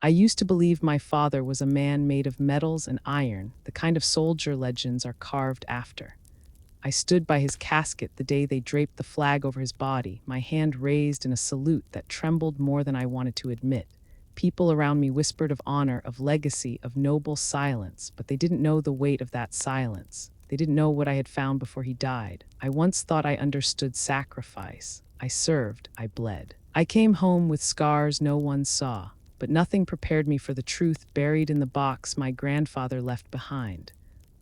I used to believe my father was a man made of metals and iron, the kind of soldier legends are carved after. I stood by his casket the day they draped the flag over his body, my hand raised in a salute that trembled more than I wanted to admit. People around me whispered of honor, of legacy, of noble silence, but they didn't know the weight of that silence. They didn't know what I had found before he died. I once thought I understood sacrifice. I served, I bled. I came home with scars no one saw, but nothing prepared me for the truth buried in the box my grandfather left behind.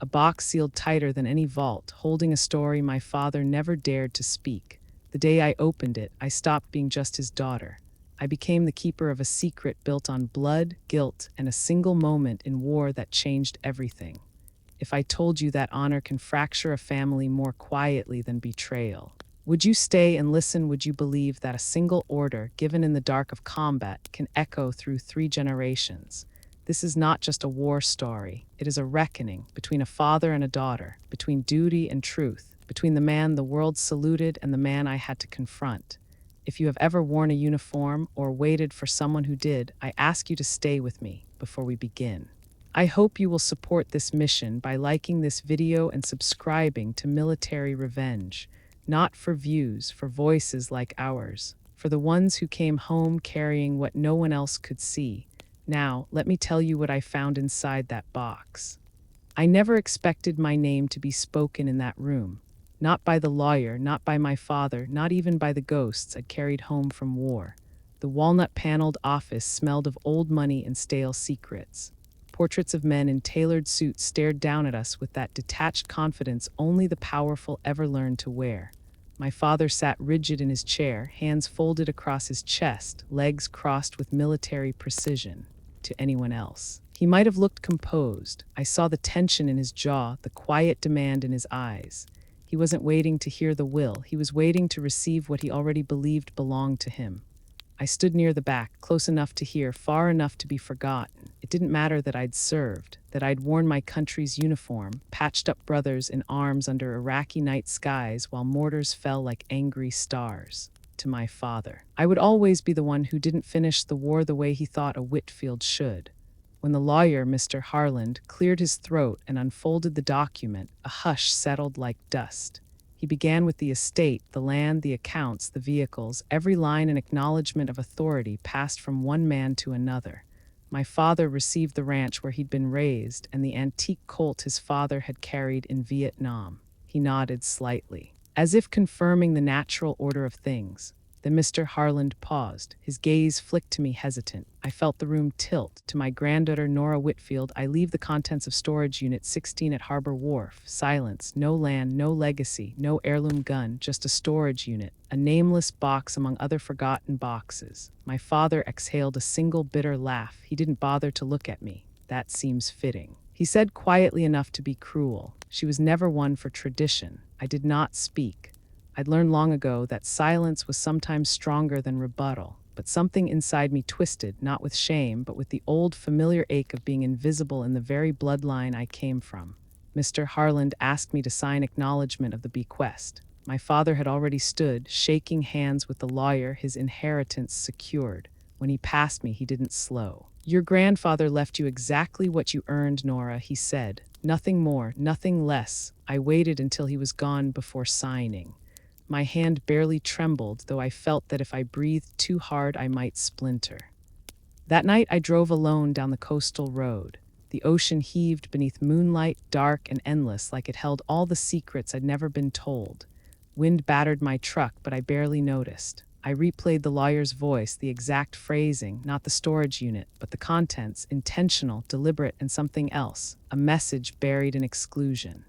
A box sealed tighter than any vault, holding a story my father never dared to speak. The day I opened it, I stopped being just his daughter. I became the keeper of a secret built on blood, guilt, and a single moment in war that changed everything. If I told you that honor can fracture a family more quietly than betrayal, would you stay and listen? Would you believe that a single order, given in the dark of combat, can echo through 3 generations? This is not just a war story. It is a reckoning between a father and a daughter, between duty and truth, between the man the world saluted and the man I had to confront. If you have ever worn a uniform or waited for someone who did, I ask you to stay with me before we begin. I hope you will support this mission by liking this video and subscribing to Military Revenge, not for views, for voices like ours, for the ones who came home carrying what no one else could see. Now, let me tell you what I found inside that box. I never expected my name to be spoken in that room. Not by the lawyer, not by my father, not even by the ghosts I'd carried home from war. The walnut-paneled office smelled of old money and stale secrets. Portraits of men in tailored suits stared down at us with that detached confidence only the powerful ever learn to wear. My father sat rigid in his chair, hands folded across his chest, legs crossed with military precision. To anyone else, he might have looked composed. I saw the tension in his jaw, the quiet demand in his eyes. He wasn't waiting to hear the will. He was waiting to receive what he already believed belonged to him. I stood near the back, close enough to hear, far enough to be forgotten. It didn't matter that I'd served, that I'd worn my country's uniform, patched up brothers in arms under Iraqi night skies while mortars fell like angry stars. To my father, I would always be the one who didn't finish the war the way he thought a Whitfield should. When the lawyer, Mr. Harland, cleared his throat and unfolded the document, a hush settled like dust. He began with the estate, the land, the accounts, the vehicles. Every line an acknowledgement of authority passed from one man to another. My father received the ranch where he'd been raised and the antique Colt his father had carried in Vietnam. He nodded slightly, as if confirming the natural order of things. Then Mr. Harland paused. His gaze flicked to me hesitant. I felt the room tilt. To my granddaughter Nora Whitfield, I leave the contents of storage unit 16 at Harbor Wharf. Silence, no land, no legacy, no heirloom gun, just a storage unit, a nameless box among other forgotten boxes. My father exhaled a single bitter laugh. He didn't bother to look at me. That seems fitting. He said quietly enough to be cruel. She was never one for tradition. I did not speak. I'd learned long ago that silence was sometimes stronger than rebuttal, but something inside me twisted, not with shame, but with the old familiar ache of being invisible in the very bloodline I came from. Mr. Harland asked me to sign acknowledgement of the bequest. My father had already stood, shaking hands with the lawyer, his inheritance secured. When he passed me, he didn't slow. "Your grandfather left you exactly what you earned, Nora," he said. "Nothing more, nothing less." I waited until he was gone before signing. My hand barely trembled, though I felt that if I breathed too hard, I might splinter. That night, I drove alone down the coastal road. The ocean heaved beneath moonlight, dark and endless, like it held all the secrets I'd never been told. Wind battered my truck, but I barely noticed. I replayed the lawyer's voice, the exact phrasing, not the storage unit, but the contents, intentional, deliberate, and something else, a message buried in exclusion.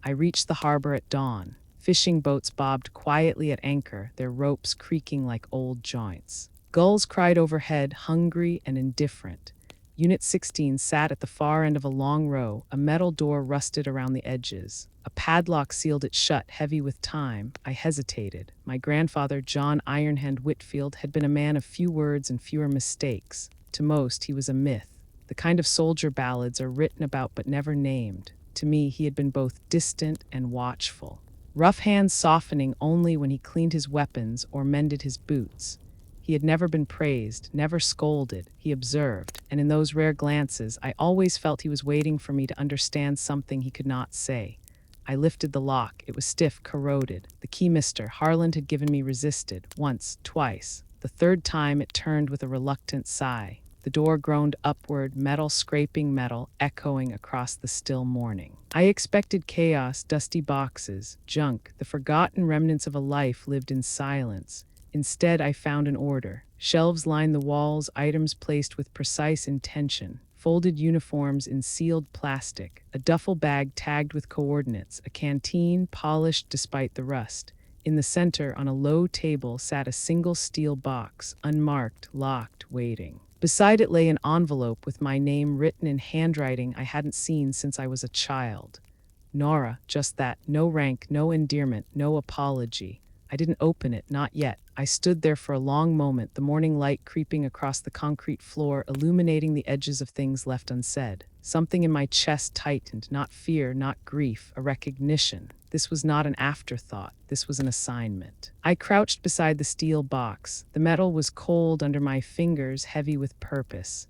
I reached the harbor at dawn. Fishing boats bobbed quietly at anchor, their ropes creaking like old joints. Gulls cried overhead, hungry and indifferent. Unit 16 sat at the far end of a long row, a metal door rusted around the edges. A padlock sealed it shut, heavy with time. I hesitated. My grandfather, John Ironhand Whitfield, had been a man of few words and fewer mistakes. To most, he was a myth. The kind of soldier ballads are written about but never named. To me, he had been both distant and watchful. Rough hands softening only when he cleaned his weapons or mended his boots. He had never been praised, never scolded. He observed, and in those rare glances, I always felt he was waiting for me to understand something he could not say. I lifted the lock. It was stiff, corroded. The key Mr. Harland had given me resisted, once, twice. The third time it turned with a reluctant sigh. The door groaned upward, metal scraping metal, echoing across the still morning. I expected chaos, dusty boxes, junk, the forgotten remnants of a life lived in silence. Instead, I found an order. Shelves lined the walls, items placed with precise intention. Folded uniforms in sealed plastic, a duffel bag tagged with coordinates, a canteen polished despite the rust. In the center, on a low table, sat a single steel box, unmarked, locked, waiting. Beside it lay an envelope with my name written in handwriting I hadn't seen since I was a child. Nora, just that, no rank, no endearment, no apology. I didn't open it, not yet. I stood there for a long moment, the morning light creeping across the concrete floor, illuminating the edges of things left unsaid. Something in my chest tightened, not fear, not grief, a recognition. This was not an afterthought. This was an assignment. I crouched beside the steel box. The metal was cold under my fingers, heavy with purpose.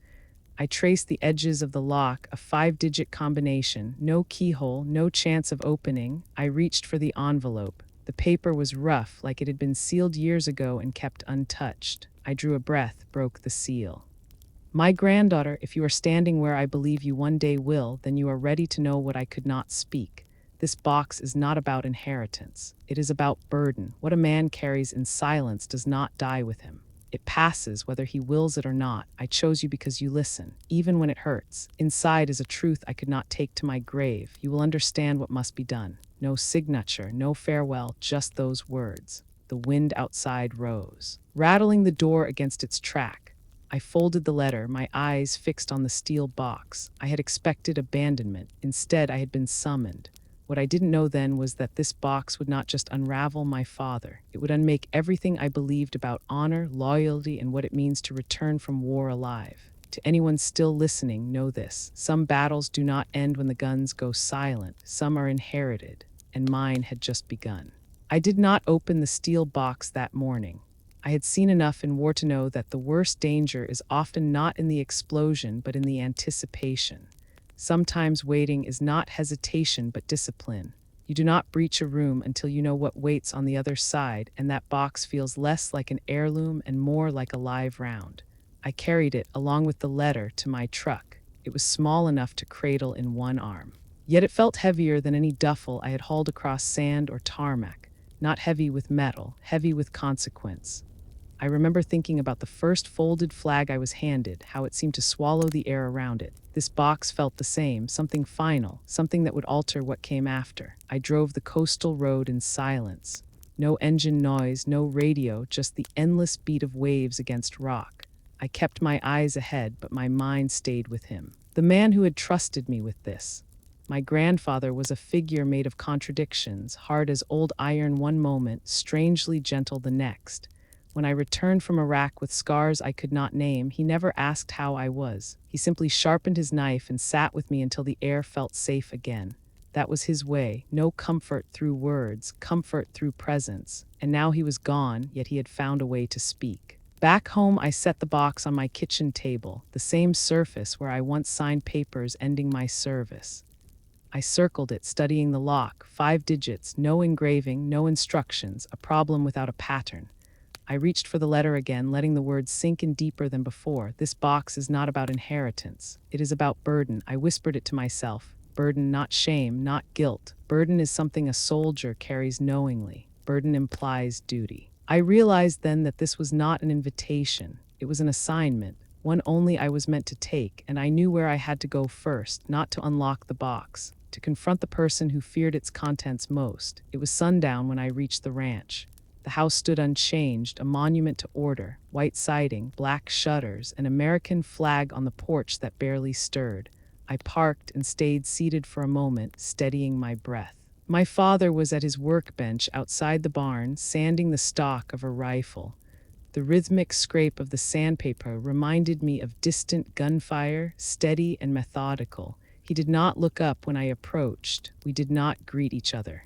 I traced the edges of the lock, a 5-digit combination. No keyhole, no chance of opening. I reached for the envelope. The paper was rough, like it had been sealed years ago and kept untouched. I drew a breath, broke the seal. My granddaughter, if you are standing where I believe you one day will, then you are ready to know what I could not speak. This box is not about inheritance. It is about burden. What a man carries in silence does not die with him. It passes, whether he wills it or not. I chose you because you listen, even when it hurts. Inside is a truth I could not take to my grave. You will understand what must be done. No signature, no farewell, just those words. The wind outside rose, rattling the door against its track. I folded the letter, my eyes fixed on the steel box. I had expected abandonment. Instead, I had been summoned. What I didn't know then was that this box would not just unravel my father. It would unmake everything I believed about honor, loyalty, and what it means to return from war alive. To anyone still listening, know this. Some battles do not end when the guns go silent. Some are inherited, and mine had just begun. I did not open the steel box that morning. I had seen enough in war to know that the worst danger is often not in the explosion, but in the anticipation. Sometimes waiting is not hesitation, but discipline. You do not breach a room until you know what waits on the other side, and that box feels less like an heirloom and more like a live round. I carried it, along with the letter, to my truck. It was small enough to cradle in one arm. Yet it felt heavier than any duffel I had hauled across sand or tarmac. Not heavy with metal, heavy with consequence. I remember thinking about the first folded flag I was handed, how it seemed to swallow the air around it. This box felt the same, something final, something that would alter what came after. I drove the coastal road in silence. No engine noise, no radio, just the endless beat of waves against rock. I kept my eyes ahead, but my mind stayed with him. The man who had trusted me with this. My grandfather was a figure made of contradictions, hard as old iron one moment, strangely gentle the next. When I returned from Iraq with scars I could not name, he never asked how I was. He simply sharpened his knife and sat with me until the air felt safe again. That was his way, no comfort through words, comfort through presence. And now he was gone, yet he had found a way to speak. Back home, I set the box on my kitchen table, the same surface where I once signed papers ending my service. I circled it, studying the lock, 5 digits, no engraving, no instructions, a problem without a pattern. I reached for the letter again, letting the words sink in deeper than before. This box is not about inheritance. It is about burden. I whispered it to myself. Burden, not shame, not guilt. Burden is something a soldier carries knowingly. Burden implies duty. I realized then that this was not an invitation. It was an assignment, one only I was meant to take, and I knew where I had to go first, not to unlock the box, to confront the person who feared its contents most. It was sundown when I reached the ranch. The house stood unchanged, a monument to order, white siding, black shutters, an American flag on the porch that barely stirred. I parked and stayed seated for a moment, steadying my breath. My father was at his workbench outside the barn, sanding the stock of a rifle. The rhythmic scrape of the sandpaper reminded me of distant gunfire, steady and methodical. He did not look up when I approached. We did not greet each other.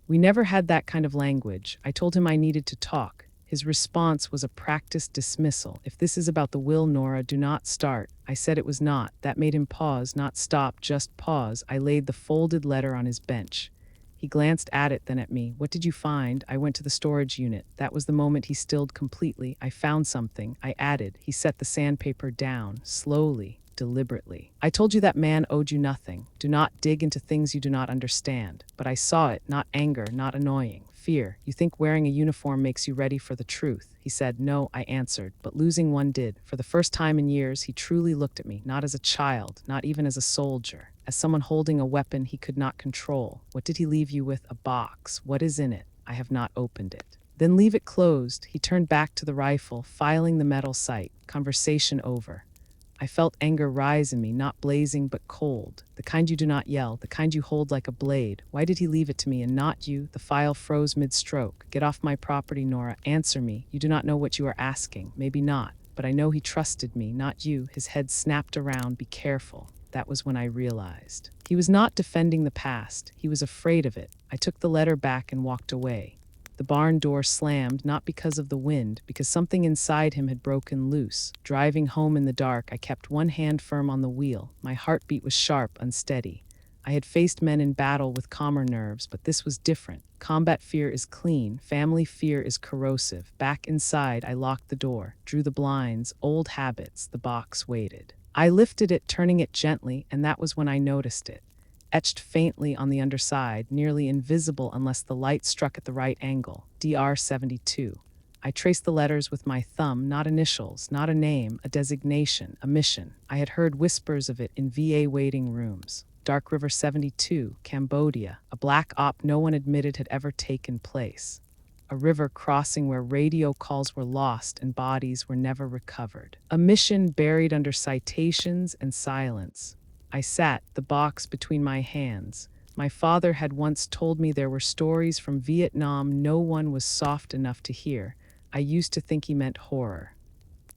We never had that kind of language. I told him I needed to talk. His response was a practiced dismissal. "If this is about the will, Nora, do not start." I said it was not. That made him pause, not stop, just pause. I laid the folded letter on his bench. He glanced at it, then at me. "What did you find?" I went to the storage unit. That was the moment he stilled completely. "I found something," I added. He set the sandpaper down, slowly, deliberately. "I told you that man owed you nothing. Do not dig into things you do not understand." But I saw it, not anger, not annoying. Fear. "You think wearing a uniform makes you ready for the truth?" He said. "No," I answered, "but losing one did." For the first time in years, he truly looked at me, not as a child, not even as a soldier, as someone holding a weapon he could not control. "What did he leave you with?" "A box." "What is in it?" "I have not opened it." "Then leave it closed." He turned back to the rifle, filing the metal sight. Conversation over. I felt anger rise in me, not blazing but cold. The kind you do not yell, the kind you hold like a blade. Why did he leave it to me and not you? The file froze mid-stroke. "Get off my property, Nora. Answer me. You do not know what you are asking. Maybe not. But I know he trusted me, not you." His head snapped around. "Be careful." That was when I realized. He was not defending the past. He was afraid of it. I took the letter back and walked away. The barn door slammed, not because of the wind, because something inside him had broken loose. Driving home in the dark, I kept one hand firm on the wheel. My heartbeat was sharp, unsteady. I had faced men in battle with calmer nerves, but this was different. Combat fear is clean, family fear is corrosive. Back inside, I locked the door, drew the blinds, old habits. The box waited. I lifted it, turning it gently, and that was when I noticed it. Etched faintly on the underside, nearly invisible unless the light struck at the right angle, DR 72. I traced the letters with my thumb, not initials, not a name, a designation, a mission. I had heard whispers of it in VA waiting rooms. Dark River 72, Cambodia, a black op no one admitted had ever taken place. A river crossing where radio calls were lost and bodies were never recovered. A mission buried under citations and silence. I sat, the box between my hands. My father had once told me there were stories from Vietnam no one was soft enough to hear. I used to think he meant horror.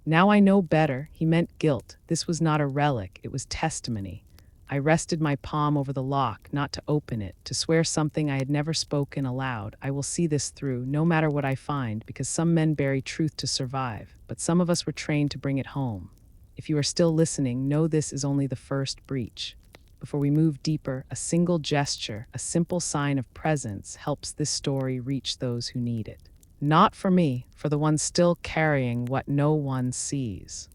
Now I know better. He meant guilt. This was not a relic, it was testimony. I rested my palm over the lock, not to open it, to swear something I had never spoken aloud. I will see this through, no matter what I find, because some men bury truth to survive, but some of us were trained to bring it home. If you are still listening, know this is only the first breach. Before we move deeper, a single gesture, a simple sign of presence helps this story reach those who need it. Not for me, for the ones still carrying what no one sees.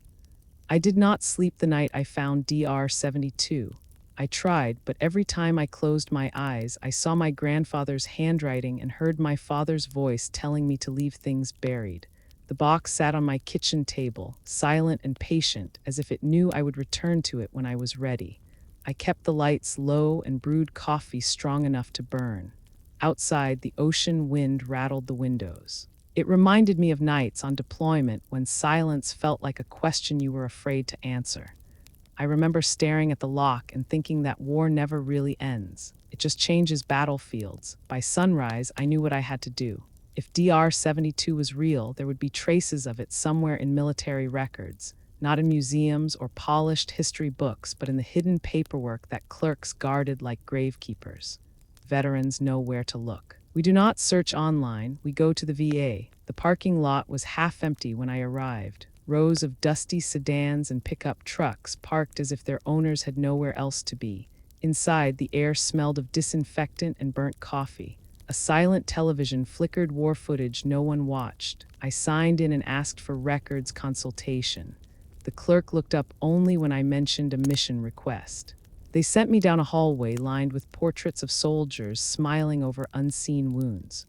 I did not sleep the night I found DR 72. I tried, but every time I closed my eyes, I saw my grandfather's handwriting and heard my father's voice telling me to leave things buried. The box sat on my kitchen table, silent and patient, as if it knew I would return to it when I was ready. I kept the lights low and brewed coffee strong enough to burn. Outside, the ocean wind rattled the windows. It reminded me of nights on deployment when silence felt like a question you were afraid to answer. I remember staring at the lock and thinking that war never really ends. It just changes battlefields. By sunrise, I knew what I had to do. If DR 72 was real, there would be traces of it somewhere in military records, not in museums or polished history books, but in the hidden paperwork that clerks guarded like gravekeepers. Veterans know where to look. We do not search online, we go to the VA. The parking lot was half empty when I arrived. Rows of dusty sedans and pickup trucks parked as if their owners had nowhere else to be. Inside, the air smelled of disinfectant and burnt coffee. A silent television flickered war footage no one watched. I signed in and asked for records consultation. The clerk looked up only when I mentioned a mission request. They sent me down a hallway lined with portraits of soldiers smiling over unseen wounds.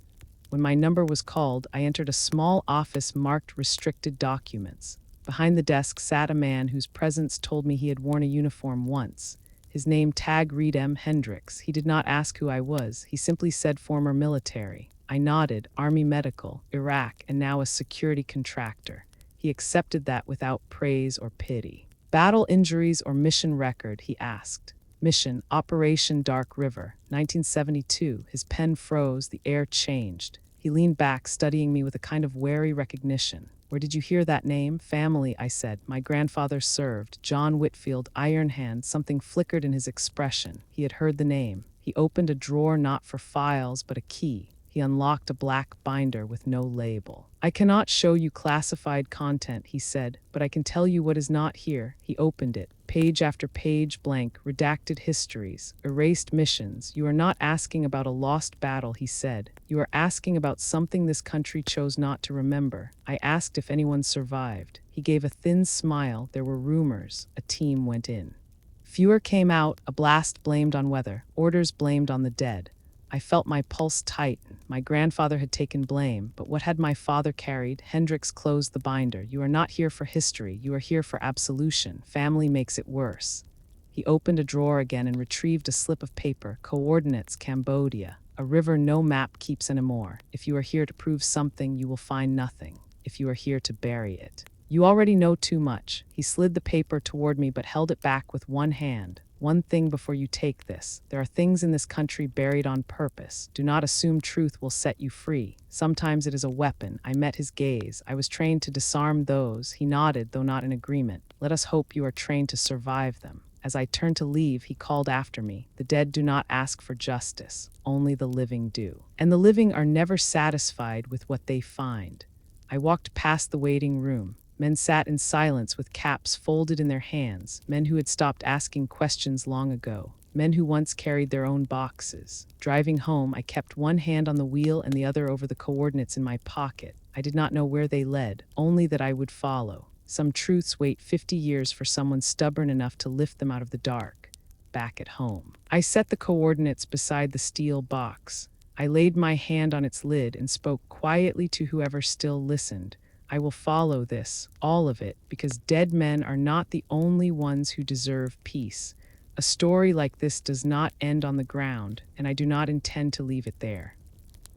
When my number was called, I entered a small office marked restricted documents. Behind the desk sat a man whose presence told me he had worn a uniform once. His name Tag Reed M. Hendricks. He did not ask who I was. He simply said former military. I nodded, Army Medical, Iraq, and now a security contractor. He accepted that without praise or pity. Battle injuries or mission record, he asked. Mission, Operation Dark River, 1972. His pen froze, the air changed. He leaned back, studying me with a kind of wary recognition. Where did you hear that name? Family, I said. My grandfather served. John Whitfield, Iron Hand. Something flickered in his expression. He had heard the name. He opened a drawer not for files, but a key. He unlocked a black binder with no label. "I cannot show you classified content," he said, "but I can tell you what is not here." He opened it. Page after page blank, redacted histories, erased missions. "You are not asking about a lost battle," he said. "You are asking about something this country chose not to remember." I asked if anyone survived. He gave a thin smile. "There were rumors. A team went in. Fewer came out, a blast blamed on weather, orders blamed on the dead." I felt my pulse tighten. My grandfather had taken blame, but what had my father carried? Hendricks closed the binder. "You are not here for history. You are here for absolution. Family makes it worse." He opened a drawer again and retrieved a slip of paper. "Coordinates, Cambodia. A river no map keeps anymore. If you are here to prove something, you will find nothing. If you are here to bury it, you already know too much." He slid the paper toward me but held it back with one hand. "One thing before you take this. There are things in this country buried on purpose. Do not assume truth will set you free. Sometimes it is a weapon." I met his gaze. "I was trained to disarm those." He nodded, though not in agreement. "Let us hope you are trained to survive them." As I turned to leave, he called after me. "The dead do not ask for justice. Only the living do. And the living are never satisfied with what they find." I walked past the waiting room. Men sat in silence with caps folded in their hands, men who had stopped asking questions long ago, men who once carried their own boxes. Driving home, I kept one hand on the wheel and the other over the coordinates in my pocket. I did not know where they led, only that I would follow. Some truths wait 50 years for someone stubborn enough to lift them out of the dark. Back at home, I set the coordinates beside the steel box. I laid my hand on its lid and spoke quietly to whoever still listened. "I will follow this, all of it, because dead men are not the only ones who deserve peace. A story like this does not end on the ground, and I do not intend to leave it there."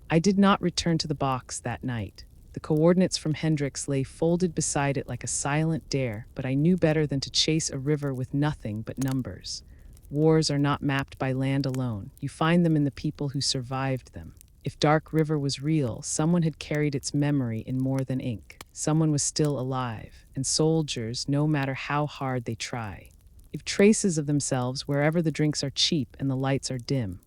I did not return to the box that night. The coordinates from Hendricks lay folded beside it like a silent dare, but I knew better than to chase a river with nothing but numbers. Wars are not mapped by land alone. You find them in the people who survived them. If Dark River was real, someone had carried its memory in more than ink. Someone was still alive, and soldiers, no matter how hard they try, leave traces of themselves wherever the drinks are cheap and the lights are dim.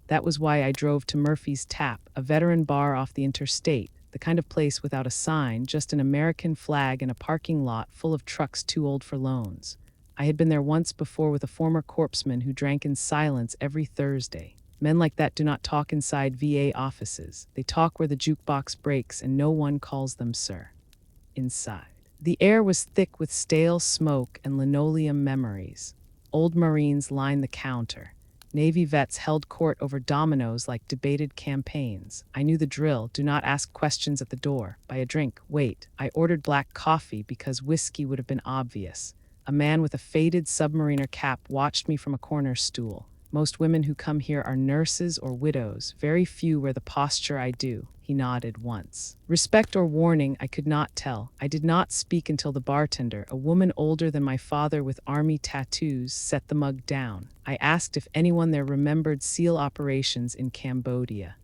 That was why I drove to Murphy's Tap, a veteran bar off the interstate, the kind of place without a sign, just an American flag and a parking lot full of trucks too old for loans. I had been there once before with a former corpsman who drank in silence every Thursday. Men like that do not talk inside VA offices. They talk where the jukebox breaks and no one calls them sir. Inside, the air was thick with stale smoke and linoleum memories. Old Marines lined the counter. Navy vets held court over dominoes like debated campaigns. I knew the drill. Do not ask questions at the door. Buy a drink. Wait. I ordered black coffee because whiskey would have been obvious. A man with a faded submariner cap watched me from a corner stool. "Most women who come here are nurses or widows. Very few wear the posture I do." He nodded once. Respect or warning, I could not tell. I did not speak until the bartender, a woman older than my father with army tattoos, set the mug down. I asked if anyone there remembered SEAL operations in Cambodia.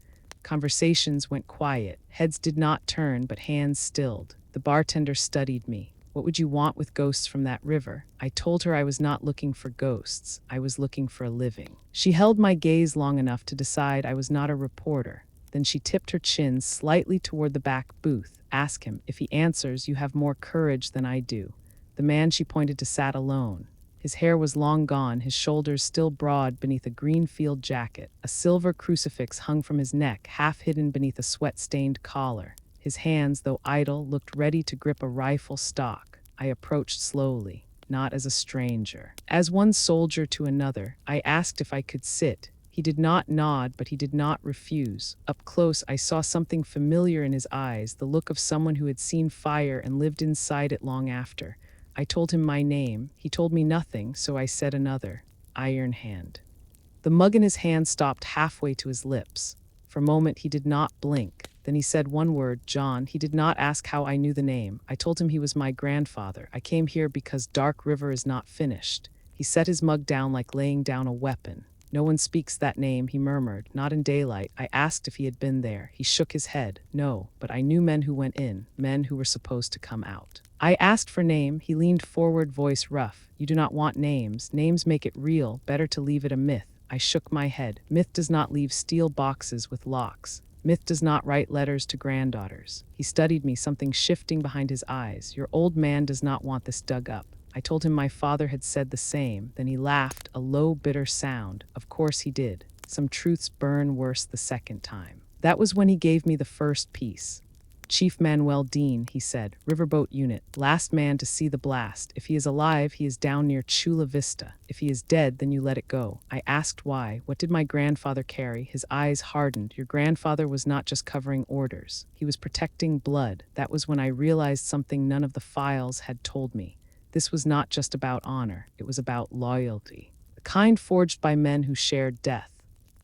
Conversations went quiet. Heads did not turn, but hands stilled. The bartender studied me. "What would you want with ghosts from that river?" I told her I was not looking for ghosts. I was looking for a living. She held my gaze long enough to decide I was not a reporter. Then she tipped her chin slightly toward the back booth. "Ask him. If he answers, you have more courage than I do." The man she pointed to sat alone. His hair was long gone, his shoulders still broad beneath a green field jacket. A silver crucifix hung from his neck, half hidden beneath a sweat-stained collar. His hands, though idle, looked ready to grip a rifle stock. I approached slowly, not as a stranger, as one soldier to another. I asked if I could sit. He did not nod, but he did not refuse. Up close, I saw something familiar in his eyes, the look of someone who had seen fire and lived inside it long after. I told him my name. He told me nothing, so I said another. Iron Hand. The mug in his hand stopped halfway to his lips. For a moment, he did not blink. Then he said one word, John. He did not ask how I knew the name. I told him he was my grandfather. I came here because Dark River is not finished. He set his mug down like laying down a weapon. No one speaks that name, he murmured. Not in daylight. I asked if he had been there. He shook his head. No, but I knew men who went in, men who were supposed to come out. I asked for name. He leaned forward, voice rough. You do not want names. Names make it real. Better to leave it a myth. I shook my head. Myth does not leave steel boxes with locks. Myth does not write letters to granddaughters. He studied me, something shifting behind his eyes. Your old man does not want this dug up. I told him my father had said the same. Then he laughed, a low, bitter sound. Of course he did. Some truths burn worse the second time. That was when he gave me the first piece. Chief Manuel Dean, he said, Riverboat Unit, last man to see the blast. If he is alive, he is down near Chula Vista. If he is dead, then you let it go. I asked why. What did my grandfather carry? His eyes hardened. Your grandfather was not just covering orders. He was protecting blood. That was when I realized something none of the files had told me. This was not just about honor. It was about loyalty. The kind forged by men who shared death.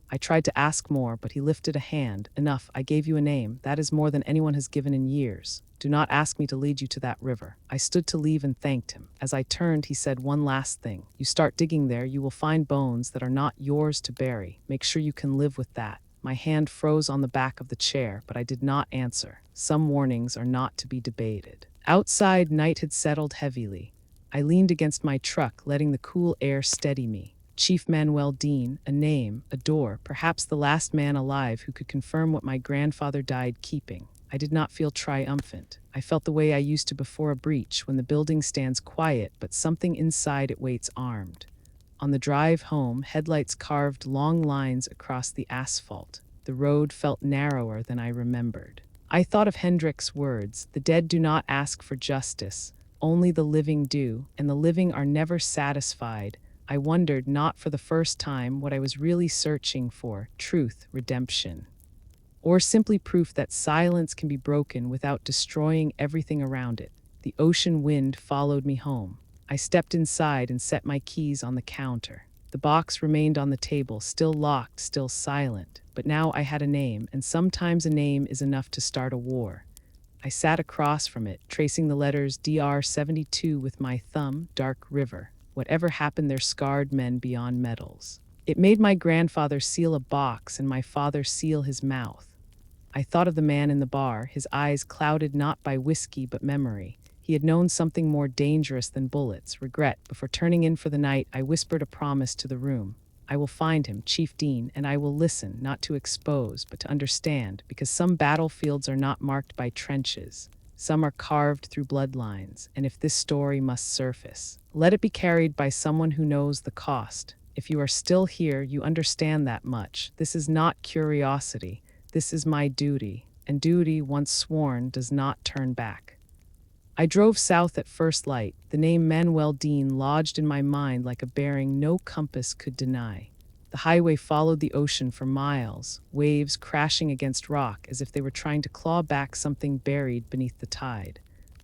I tried to ask more, but he lifted a hand. Enough, I gave you a name. That is more than anyone has given in years. Do not ask me to lead you to that river. I stood to leave and thanked him. As I turned, he said one last thing. You start digging there, you will find bones that are not yours to bury. Make sure you can live with that. My hand froze on the back of the chair, but I did not answer. Some warnings are not to be debated. Outside, night had settled heavily. I leaned against my truck, letting the cool air steady me. Chief Manuel Dean, a name, a door, perhaps the last man alive who could confirm what my grandfather died keeping. I did not feel triumphant. I felt the way I used to before a breach, when the building stands quiet, but something inside it waits armed. On the drive home, headlights carved long lines across the asphalt. The road felt narrower than I remembered. I thought of Hendrik's words, the dead do not ask for justice, only the living do, and the living are never satisfied. I wondered, not for the first time, what I was really searching for: truth, redemption, or simply proof that silence can be broken without destroying everything around it. The ocean wind followed me home. I stepped inside and set my keys on the counter. The box remained on the table, still locked, still silent. But now I had a name, and sometimes a name is enough to start a war. I sat across from it, tracing the letters DR-72 with my thumb, Dark River. Whatever happened there scarred men beyond medals. It made my grandfather seal a box and my father seal his mouth. I thought of the man in the bar, his eyes clouded not by whiskey but memory. He had known something more dangerous than bullets, regret. Before turning in for the night, I whispered a promise to the room. I will find him, Chief Dean, and I will listen, not to expose, but to understand, because some battlefields are not marked by trenches. Some are carved through bloodlines, and if this story must surface, let it be carried by someone who knows the cost. If you are still here, you understand that much. This is not curiosity. This is my duty, and duty, once sworn, does not turn back. I drove south at first light. The name Manuel Dean lodged in my mind like a bearing no compass could deny. The highway followed the ocean for miles, waves crashing against rock as if they were trying to claw back something buried beneath the tide.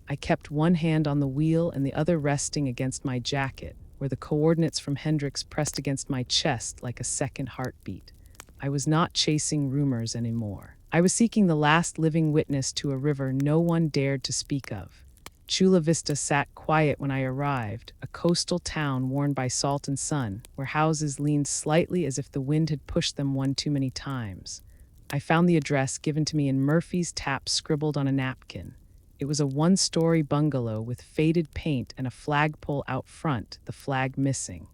I kept one hand on the wheel and the other resting against my jacket, where the coordinates from Hendrik's pressed against my chest like a second heartbeat. I was not chasing rumors anymore. I was seeking the last living witness to a river no one dared to speak of. Chula Vista sat quiet when I arrived, a coastal town worn by salt and sun, where houses leaned slightly as if the wind had pushed them one too many times. I found the address given to me in Murphy's Tap scribbled on a napkin. It was a one-story bungalow with faded paint and a flagpole out front, the flag missing.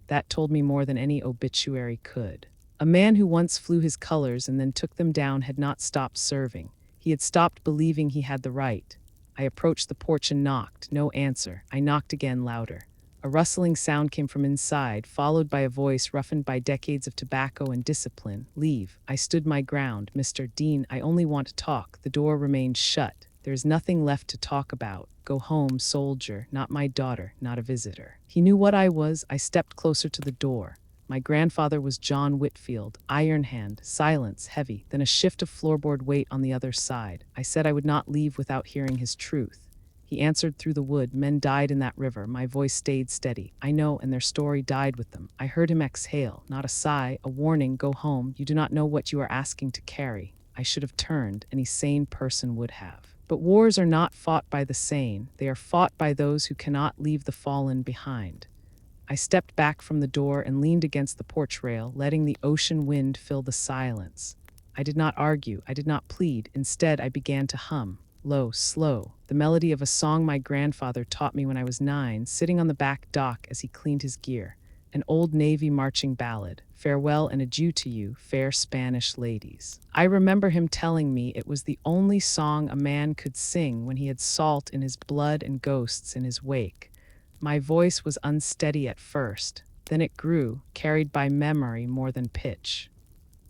That told me more than any obituary could. A man who once flew his colors and then took them down had not stopped serving. He had stopped believing he had the right. I approached the porch and knocked. No answer. I knocked again, louder. A rustling sound came from inside, followed by a voice roughened by decades of tobacco and discipline. Leave. I stood my ground. Mr. Dean, I only want to talk. The door remained shut. There is nothing left to talk about. Go home, soldier. Not my daughter, not a visitor. He knew what I was. I stepped closer to the door. My grandfather was John Whitfield, iron hand, silence, heavy, then a shift of floorboard weight on the other side. I said I would not leave without hearing his truth. He answered through the wood. Men died in that river. My voice stayed steady. I know, and their story died with them. I heard him exhale, not a sigh, a warning. Go home. You do not know what you are asking to carry. I should have turned. Any sane person would have. But wars are not fought by the sane. They are fought by those who cannot leave the fallen behind. I stepped back from the door and leaned against the porch rail, letting the ocean wind fill the silence. I did not argue. I did not plead. Instead, I began to hum, low, slow, the melody of a song my grandfather taught me when I was 9, sitting on the back dock as he cleaned his gear. an old Navy marching ballad, farewell and adieu to you, fair Spanish ladies. I remember him telling me it was the only song a man could sing when he had salt in his blood and ghosts in his wake. My voice was unsteady at first, then it grew, carried by memory more than pitch.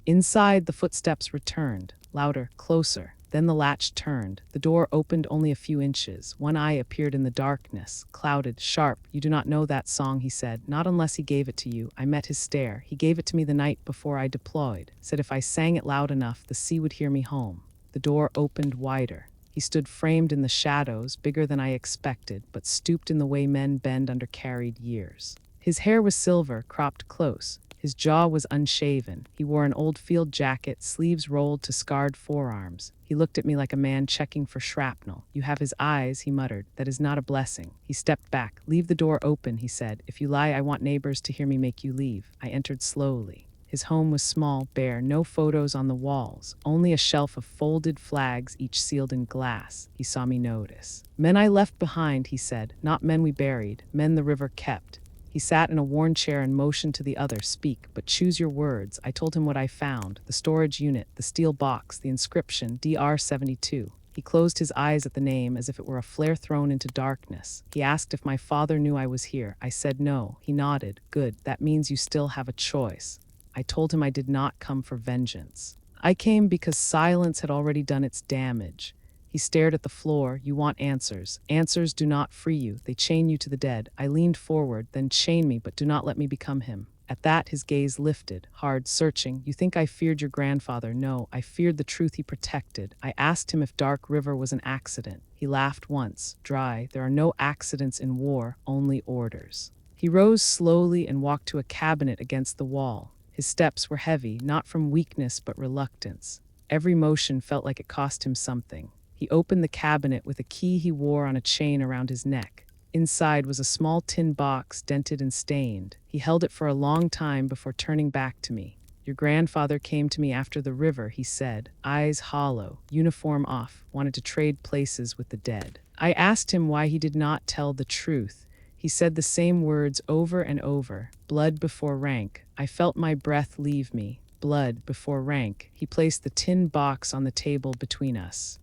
Inside, the footsteps returned, louder, closer. Then the latch turned. The door opened only a few inches. One eye appeared in the darkness, clouded, sharp. You do not know that song, he said. Not unless he gave it to you. I met his stare. He gave it to me the night before I deployed. Said if I sang it loud enough, the sea would hear me home. The door opened wider. He stood framed in the shadows, bigger than I expected, but stooped in the way men bend under carried years. His hair was silver, cropped close. His jaw was unshaven. He wore an old field jacket, sleeves rolled to scarred forearms. He looked at me like a man checking for shrapnel. You have his eyes, he muttered. That is not a blessing. He stepped back. Leave the door open, he said. If you lie, I want neighbors to hear me make you leave. I entered slowly. His home was small, bare, no photos on the walls, only a shelf of folded flags, each sealed in glass. He saw me notice. Men I left behind, he said, not men we buried, men the river kept. He sat in a worn chair and motioned to the other, speak, but choose your words. I told him what I found, the storage unit, the steel box, the inscription, DR-72. He closed his eyes at the name as if it were a flare thrown into darkness. He asked if my father knew I was here. I said no. He nodded. Good, that means you still have a choice. I told him I did not come for vengeance. I came because silence had already done its damage. He stared at the floor. You want answers. Answers do not free you. They chain you to the dead. I leaned forward, then chain me, but do not let me become him. At that, his gaze lifted, hard, searching. You think I feared your grandfather? No, I feared the truth he protected. I asked him if Dark River was an accident. He laughed once, dry. There are no accidents in war, only orders. He rose slowly and walked to a cabinet against the wall. His steps were heavy, not from weakness but reluctance. Every motion felt like it cost him something. He opened the cabinet with a key he wore on a chain around his neck. Inside was a small tin box, dented and stained. He held it for a long time before turning back to me. Your grandfather came to me after the river, he said, eyes hollow, uniform off, wanted to trade places with the dead. I asked him why he did not tell the truth. He said the same words over and over, blood before rank. I felt my breath leave me, blood before rank. He placed the tin box on the table between us.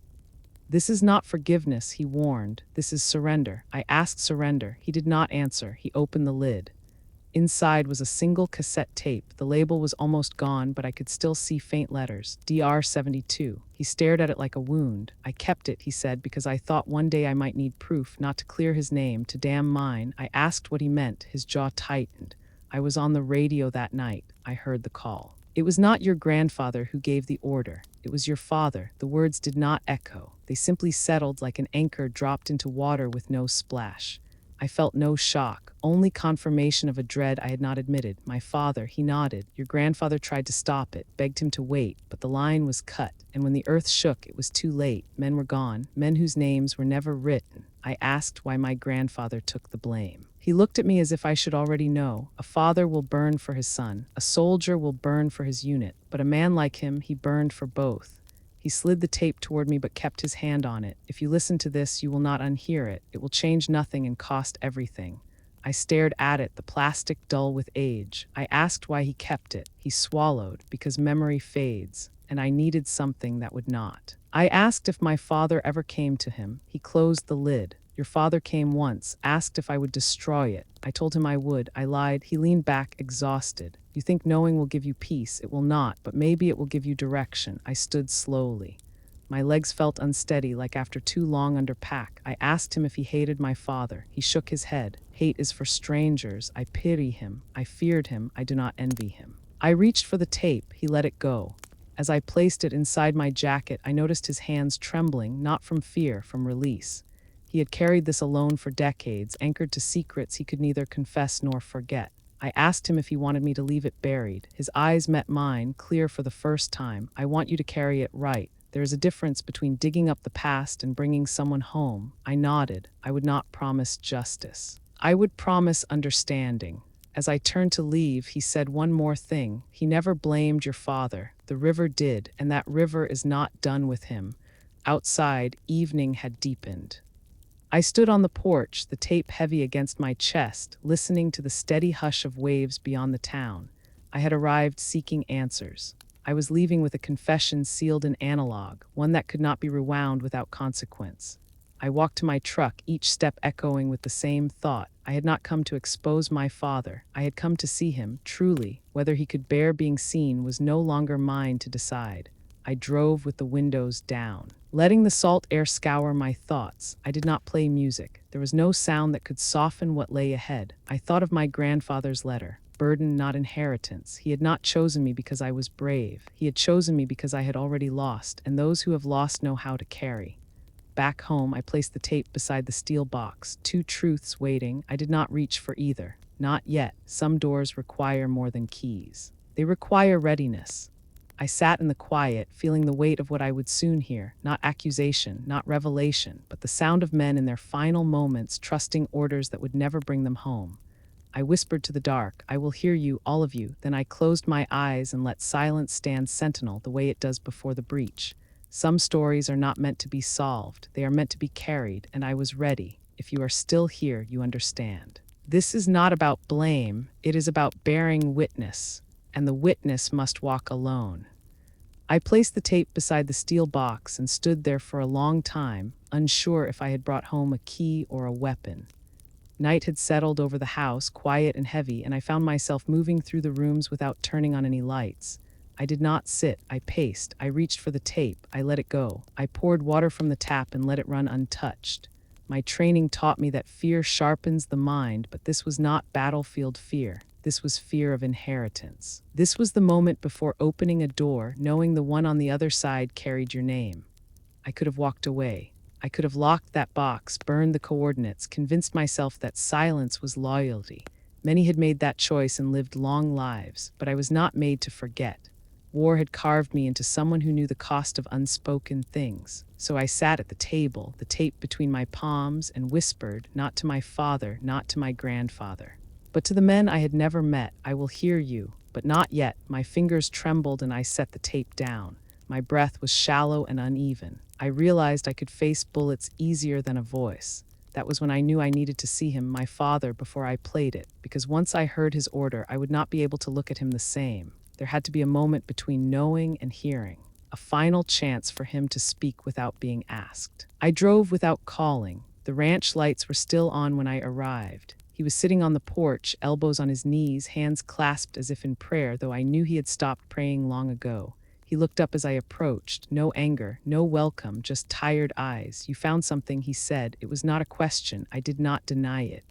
This is not forgiveness, he warned. This is surrender. I asked surrender. He did not answer. He opened the lid. Inside was a single cassette tape. The label was almost gone, but I could still see faint letters. DR-72. He stared at it like a wound. I kept it, he said, because I thought one day I might need proof, not to clear his name, to damn mine. I asked what he meant. His jaw tightened. I was on the radio that night. I heard the call. It was not your grandfather who gave the order. It was your father. The words did not echo. They simply settled like an anchor dropped into water with no splash. I felt no shock, only confirmation of a dread I had not admitted. My father, he nodded. Your grandfather tried to stop it, begged him to wait, but the line was cut, and when the earth shook, it was too late. Men were gone, men whose names were never written. I asked why my grandfather took the blame. He looked at me as if I should already know. A father will burn for his son. A soldier will burn for his unit. But a man like him, he burned for both. He slid the tape toward me but kept his hand on it. If you listen to this, you will not unhear it. It will change nothing and cost everything. I stared at it, the plastic dull with age. I asked why he kept it. He swallowed, because memory fades, and I needed something that would not. I asked if my father ever came to him. He closed the lid. Your father came once, asked if I would destroy it. I told him I would. I lied. He leaned back, exhausted. You think knowing will give you peace. It will not, but maybe it will give you direction. I stood slowly. My legs felt unsteady, like after too long under pack. I asked him if he hated my father. He shook his head. Hate is for strangers. I pity him. I feared him. I do not envy him. I reached for the tape. He let it go. As I placed it inside my jacket, I noticed his hands trembling, not from fear, from release. He had carried this alone for decades, anchored to secrets he could neither confess nor forget. I asked him if he wanted me to leave it buried. His eyes met mine, clear for the first time. I want you to carry it right. There is a difference between digging up the past and bringing someone home. I nodded. I would not promise justice. I would promise understanding. As I turned to leave, he said one more thing. He never blamed your father. The river did, and that river is not done with him. Outside, evening had deepened. I stood on the porch, the tape heavy against my chest, listening to the steady hush of waves beyond the town. I had arrived seeking answers. I was leaving with a confession sealed in analog, one that could not be rewound without consequence. I walked to my truck, each step echoing with the same thought. I had not come to expose my father. I had come to see him, truly. Whether he could bear being seen was no longer mine to decide. I drove with the windows down, letting the salt air scour my thoughts. I did not play music. There was no sound that could soften what lay ahead. I thought of my grandfather's letter. Burden, not inheritance. He had not chosen me because I was brave. He had chosen me because I had already lost, and those who have lost know how to carry. Back home, I placed the tape beside the steel box. Two truths waiting. I did not reach for either. Not yet. Some doors require more than keys. They require readiness. I sat in the quiet, feeling the weight of what I would soon hear. Not accusation, not revelation, but the sound of men in their final moments, trusting orders that would never bring them home. I whispered to the dark, "I will hear you, all of you." Then I closed my eyes and let silence stand sentinel the way it does before the breach. Some stories are not meant to be solved. They are meant to be carried, and I was ready. If you are still here, you understand. This is not about blame. It is about bearing witness, and the witness must walk alone. I placed the tape beside the steel box and stood there for a long time, unsure if I had brought home a key or a weapon. Night had settled over the house, quiet and heavy, and I found myself moving through the rooms without turning on any lights. I did not sit. I paced. I reached for the tape. I let it go. I poured water from the tap and let it run untouched. My training taught me that fear sharpens the mind, but this was not battlefield fear. This was fear of inheritance. This was the moment before opening a door, knowing the one on the other side carried your name. I could have walked away. I could have locked that box, burned the coordinates, convinced myself that silence was loyalty. Many had made that choice and lived long lives, but I was not made to forget. War had carved me into someone who knew the cost of unspoken things. So I sat at the table, the tape between my palms, and whispered, not to my father, not to my grandfather, but to the men I had never met. "I will hear you, but not yet." My fingers trembled and I set the tape down. My breath was shallow and uneven. I realized I could face bullets easier than a voice. That was when I knew I needed to see him, my father, before I played it, because once I heard his order, I would not be able to look at him the same. There had to be a moment between knowing and hearing, a final chance for him to speak without being asked. I drove without calling. The ranch lights were still on when I arrived. He was sitting on the porch, elbows on his knees, hands clasped as if in prayer, though I knew he had stopped praying long ago. He looked up as I approached. No anger, no welcome, just tired eyes. "You found something," he said. It was not a question. I did not deny it.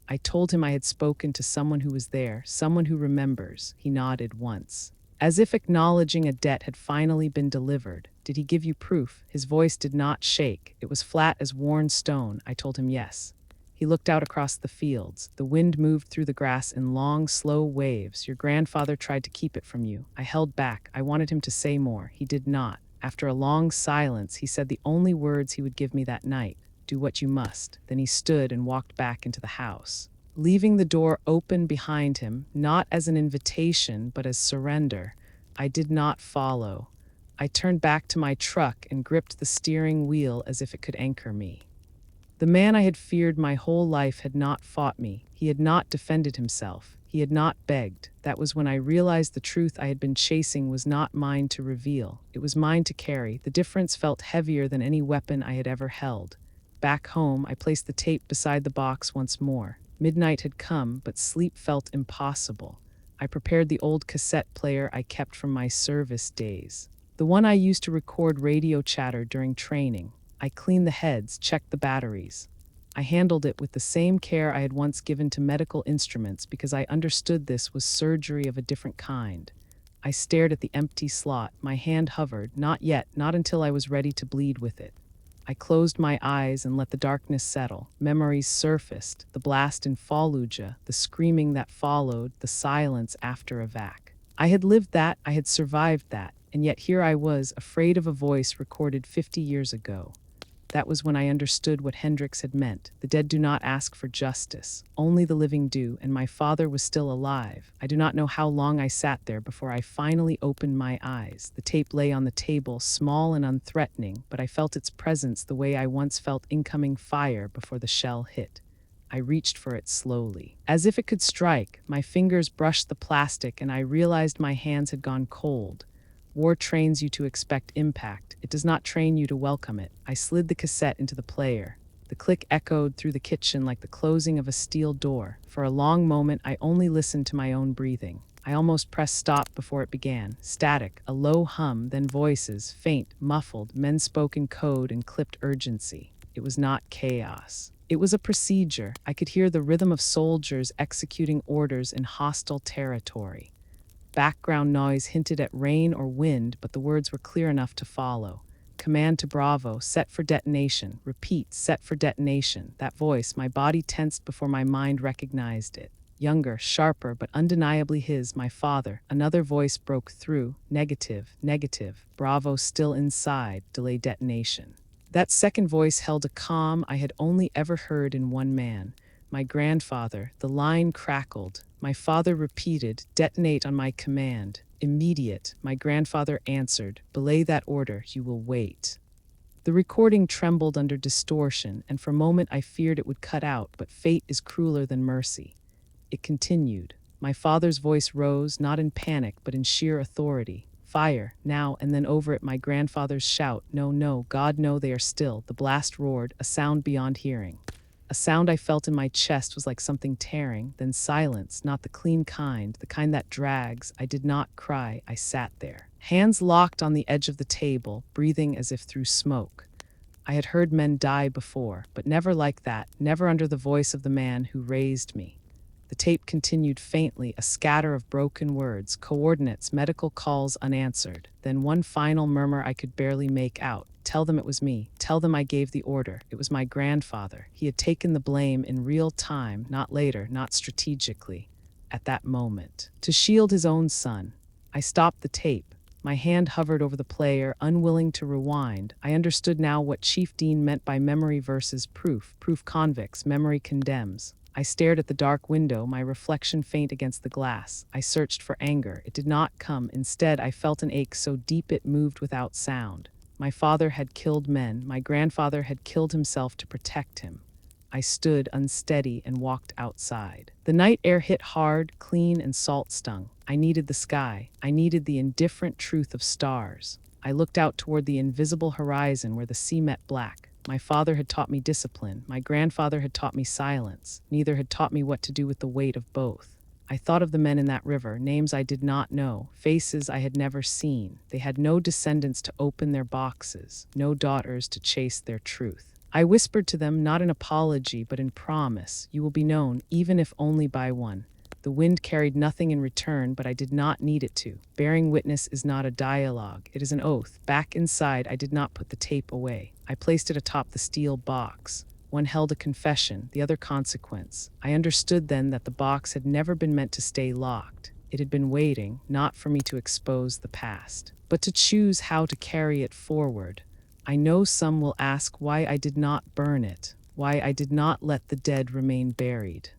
I told him I had spoken to someone who was there, someone who remembers. He nodded once, as if acknowledging a debt had finally been delivered. "Did he give you proof?" His voice did not shake. It was flat as worn stone. I told him yes. He looked out across the fields. The wind moved through the grass in long, slow waves. "Your grandfather tried to keep it from you." I held back. I wanted him to say more. He did not. After a long silence, he said the only words he would give me that night: "Do what you must." Then he stood and walked back into the house, leaving the door open behind him, not as an invitation, but as surrender. I did not follow. I turned back to my truck and gripped the steering wheel as if it could anchor me. The man I had feared my whole life had not fought me. He had not defended himself. He had not begged. That was when I realized the truth I had been chasing was not mine to reveal. It was mine to carry. The difference felt heavier than any weapon I had ever held. Back home, I placed the tape beside the box once more. Midnight had come, but sleep felt impossible. I prepared the old cassette player I kept from my service days, the one I used to record radio chatter during training. I cleaned the heads, checked the batteries. I handled it with the same care I had once given to medical instruments because I understood this was surgery of a different kind. I stared at the empty slot. My hand hovered. Not yet, not until I was ready to bleed with it. I closed my eyes and let the darkness settle. Memories surfaced: the blast in Fallujah, the screaming that followed, the silence after evac. I had lived that, I had survived that, and yet here I was, afraid of a voice recorded 50 years ago. That was when I understood what Hendrix had meant. The dead do not ask for justice. Only the living do, and my father was still alive. I do not know how long I sat there before I finally opened my eyes. The tape lay on the table, small and unthreatening, but I felt its presence the way I once felt incoming fire before the shell hit. I reached for it slowly. As if it could strike, my fingers brushed the plastic and I realized my hands had gone cold. War trains you to expect impact. It does not train you to welcome it. I slid the cassette into the player. The click echoed through the kitchen like the closing of a steel door. For a long moment, I only listened to my own breathing. I almost pressed stop before it began. Static, a low hum, then voices, faint, muffled. Men spoke in code and clipped urgency. It was not chaos. It was a procedure. I could hear the rhythm of soldiers executing orders in hostile territory. Background noise hinted at rain or wind, but the words were clear enough to follow. Command to Bravo, set for detonation. Repeat, set for detonation. That voice, my body tensed before my mind recognized it. Younger, sharper, but undeniably his, my father. Another voice broke through. Negative, negative. Bravo still inside. Delay detonation. That second voice held a calm I had only ever heard in one man. My grandfather. The line crackled. My father repeated, detonate on my command. Immediate. My grandfather answered, belay that order, you will wait. The recording trembled under distortion, and for a moment I feared it would cut out, but fate is crueler than mercy. It continued. My father's voice rose, not in panic, but in sheer authority. Fire, now, and then over it my grandfather's shout, no, no, God, no, they are still. The blast roared, a sound beyond hearing. A sound I felt in my chest was like something tearing, then silence, not the clean kind, the kind that drags. I did not cry, I sat there. Hands locked on the edge of the table, breathing as if through smoke. I had heard men die before, but never like that, never under the voice of the man who raised me. The tape continued faintly, a scatter of broken words, coordinates, medical calls unanswered. Then one final murmur I could barely make out. Tell them it was me. Tell them I gave the order. It was my grandfather. He had taken the blame in real time, not later, not strategically. At that moment. To shield his own son. I stopped the tape. My hand hovered over the player, unwilling to rewind. I understood now what Chief Dean meant by memory versus proof. Proof convicts, memory condemns. I stared at the dark window, my reflection faint against the glass. I searched for anger. It did not come. Instead, I felt an ache so deep it moved without sound. My father had killed men. My grandfather had killed himself to protect him. I stood unsteady and walked outside. The night air hit hard, clean, and salt-stung. I needed the sky. I needed the indifferent truth of stars. I looked out toward the invisible horizon where the sea met black. My father had taught me discipline. My grandfather had taught me silence. Neither had taught me what to do with the weight of both. I thought of the men in that river, names I did not know, faces I had never seen. They had no descendants to open their boxes, no daughters to chase their truth. I whispered to them, not in apology, but in promise, you will be known, even if only by one. The wind carried nothing in return, but I did not need it to. Bearing witness is not a dialogue, it is an oath. Back inside, I did not put the tape away. I placed it atop the steel box. One held a confession, the other consequence. I understood then that the box had never been meant to stay locked. It had been waiting, not for me to expose the past, but to choose how to carry it forward. I know some will ask why I did not burn it, why I did not let the dead remain buried.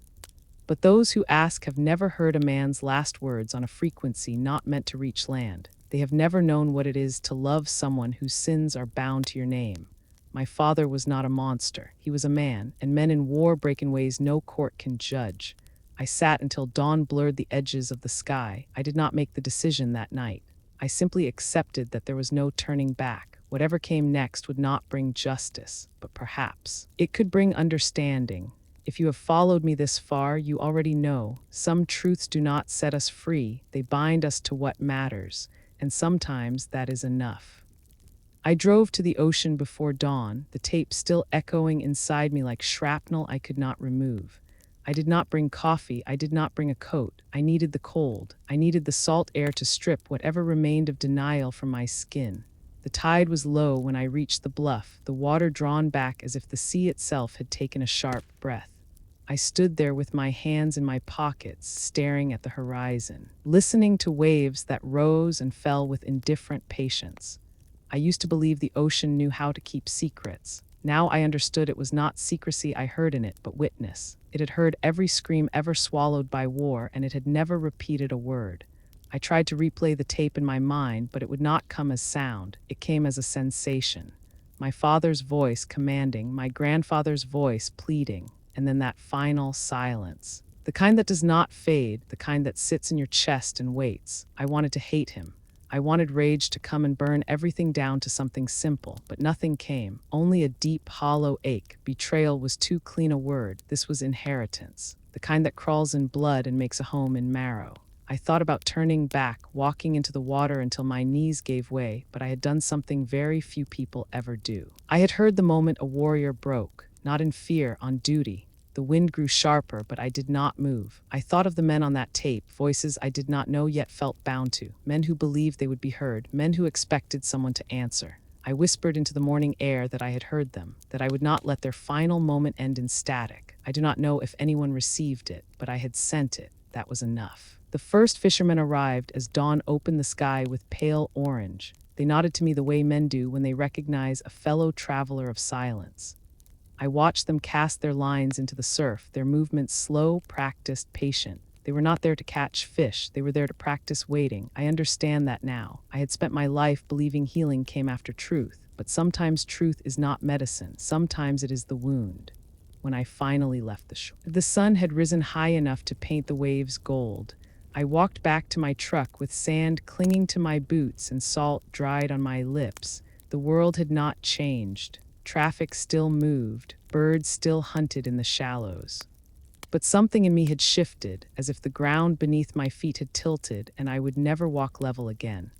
But those who ask have never heard a man's last words on a frequency not meant to reach land. They have never known what it is to love someone whose sins are bound to your name. My father was not a monster. He was a man, and men in war break in ways no court can judge. I sat until dawn blurred the edges of the sky. I did not make the decision that night. I simply accepted that there was no turning back. Whatever came next would not bring justice, but perhaps it could bring understanding. If you have followed me this far, you already know some truths do not set us free. They bind us to what matters, and sometimes that is enough. I drove to the ocean before dawn, the tape still echoing inside me like shrapnel I could not remove. I did not bring coffee, I did not bring a coat. I needed the cold. I needed the salt air to strip whatever remained of denial from my skin. The tide was low when I reached the bluff, the water drawn back as if the sea itself had taken a sharp breath. I stood there with my hands in my pockets, staring at the horizon, listening to waves that rose and fell with indifferent patience. I used to believe the ocean knew how to keep secrets. Now I understood it was not secrecy I heard in it, but witness. It had heard every scream ever swallowed by war, and it had never repeated a word. I tried to replay the tape in my mind, but it would not come as sound. It came as a sensation. My father's voice commanding, my grandfather's voice pleading, and then that final silence. The kind that does not fade, the kind that sits in your chest and waits. I wanted to hate him. I wanted rage to come and burn everything down to something simple, but nothing came, only a deep, hollow ache. Betrayal was too clean a word. This was inheritance, the kind that crawls in blood and makes a home in marrow. I thought about turning back, walking into the water until my knees gave way, but I had done something very few people ever do. I had heard the moment a warrior broke, not in fear, on duty. The wind grew sharper, but I did not move. I thought of the men on that tape, voices I did not know yet felt bound to, men who believed they would be heard, men who expected someone to answer. I whispered into the morning air that I had heard them, that I would not let their final moment end in static. I do not know if anyone received it, but I had sent it. That was enough. The first fishermen arrived as dawn opened the sky with pale orange. They nodded to me the way men do when they recognize a fellow traveler of silence. I watched them cast their lines into the surf, their movements slow, practiced, patient. They were not there to catch fish, they were there to practice waiting. I understand that now. I had spent my life believing healing came after truth, but sometimes truth is not medicine, sometimes it is the wound. When I finally left the shore, the sun had risen high enough to paint the waves gold. I walked back to my truck with sand clinging to my boots and salt dried on my lips. The world had not changed. Traffic still moved, birds still hunted in the shallows. But something in me had shifted, as if the ground beneath my feet had tilted and I would never walk level again.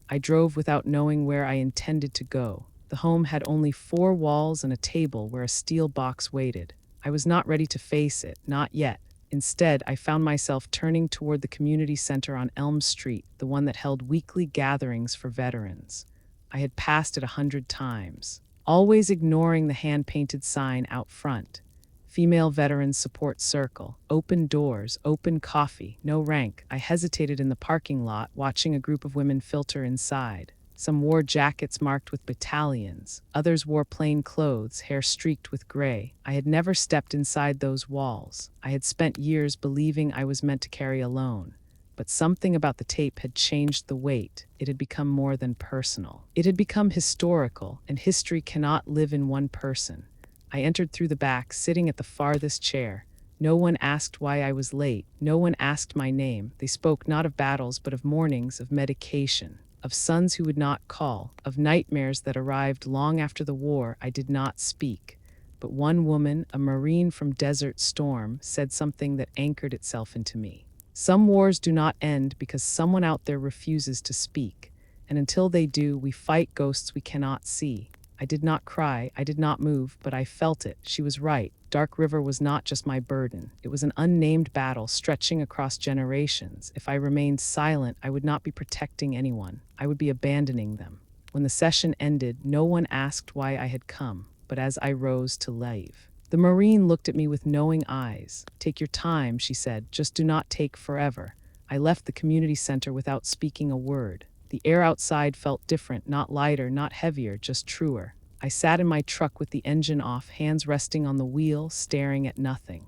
I drove without knowing where I intended to go. The home had only 4 walls and a table where a steel box waited. I was not ready to face it, not yet. Instead, I found myself turning toward the community center on Elm Street, the one that held weekly gatherings for veterans. I had passed it 100 times. Always ignoring the hand-painted sign out front. Female Veterans Support Circle. Open doors, open coffee, no rank. I hesitated in the parking lot, watching a group of women filter inside. Some wore jackets marked with battalions. Others wore plain clothes, hair streaked with gray. I had never stepped inside those walls. I had spent years believing I was meant to carry alone. But something about the tape had changed the weight. It had become more than personal. It had become historical, and history cannot live in one person. I entered through the back, sitting at the farthest chair. No one asked why I was late. No one asked my name. They spoke not of battles, but of mornings, of medication, of sons who would not call, of nightmares that arrived long after the war. I did not speak. But one woman, a Marine from Desert Storm, said something that anchored itself into me. Some wars do not end because someone out there refuses to speak, and until they do, we fight ghosts we cannot see. I did not cry, I did not move, but I felt it. She was right. Dark River was not just my burden. It was an unnamed battle stretching across generations. If I remained silent, I would not be protecting anyone. I would be abandoning them. When the session ended, no one asked why I had come, but as I rose to leave, the Marine looked at me with knowing eyes. "Take your time," she said, "just do not take forever." I left the community center without speaking a word. The air outside felt different, not lighter, not heavier, just truer. I sat in my truck with the engine off, hands resting on the wheel, staring at nothing.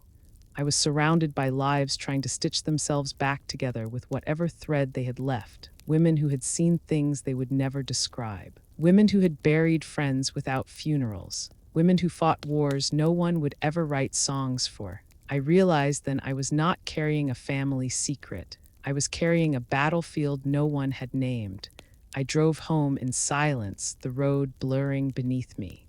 I was surrounded by lives trying to stitch themselves back together with whatever thread they had left. Women who had seen things they would never describe. Women who had buried friends without funerals. Women who fought wars no one would ever write songs for. I realized then I was not carrying a family secret. I was carrying a battlefield no one had named. I drove home in silence, the road blurring beneath me.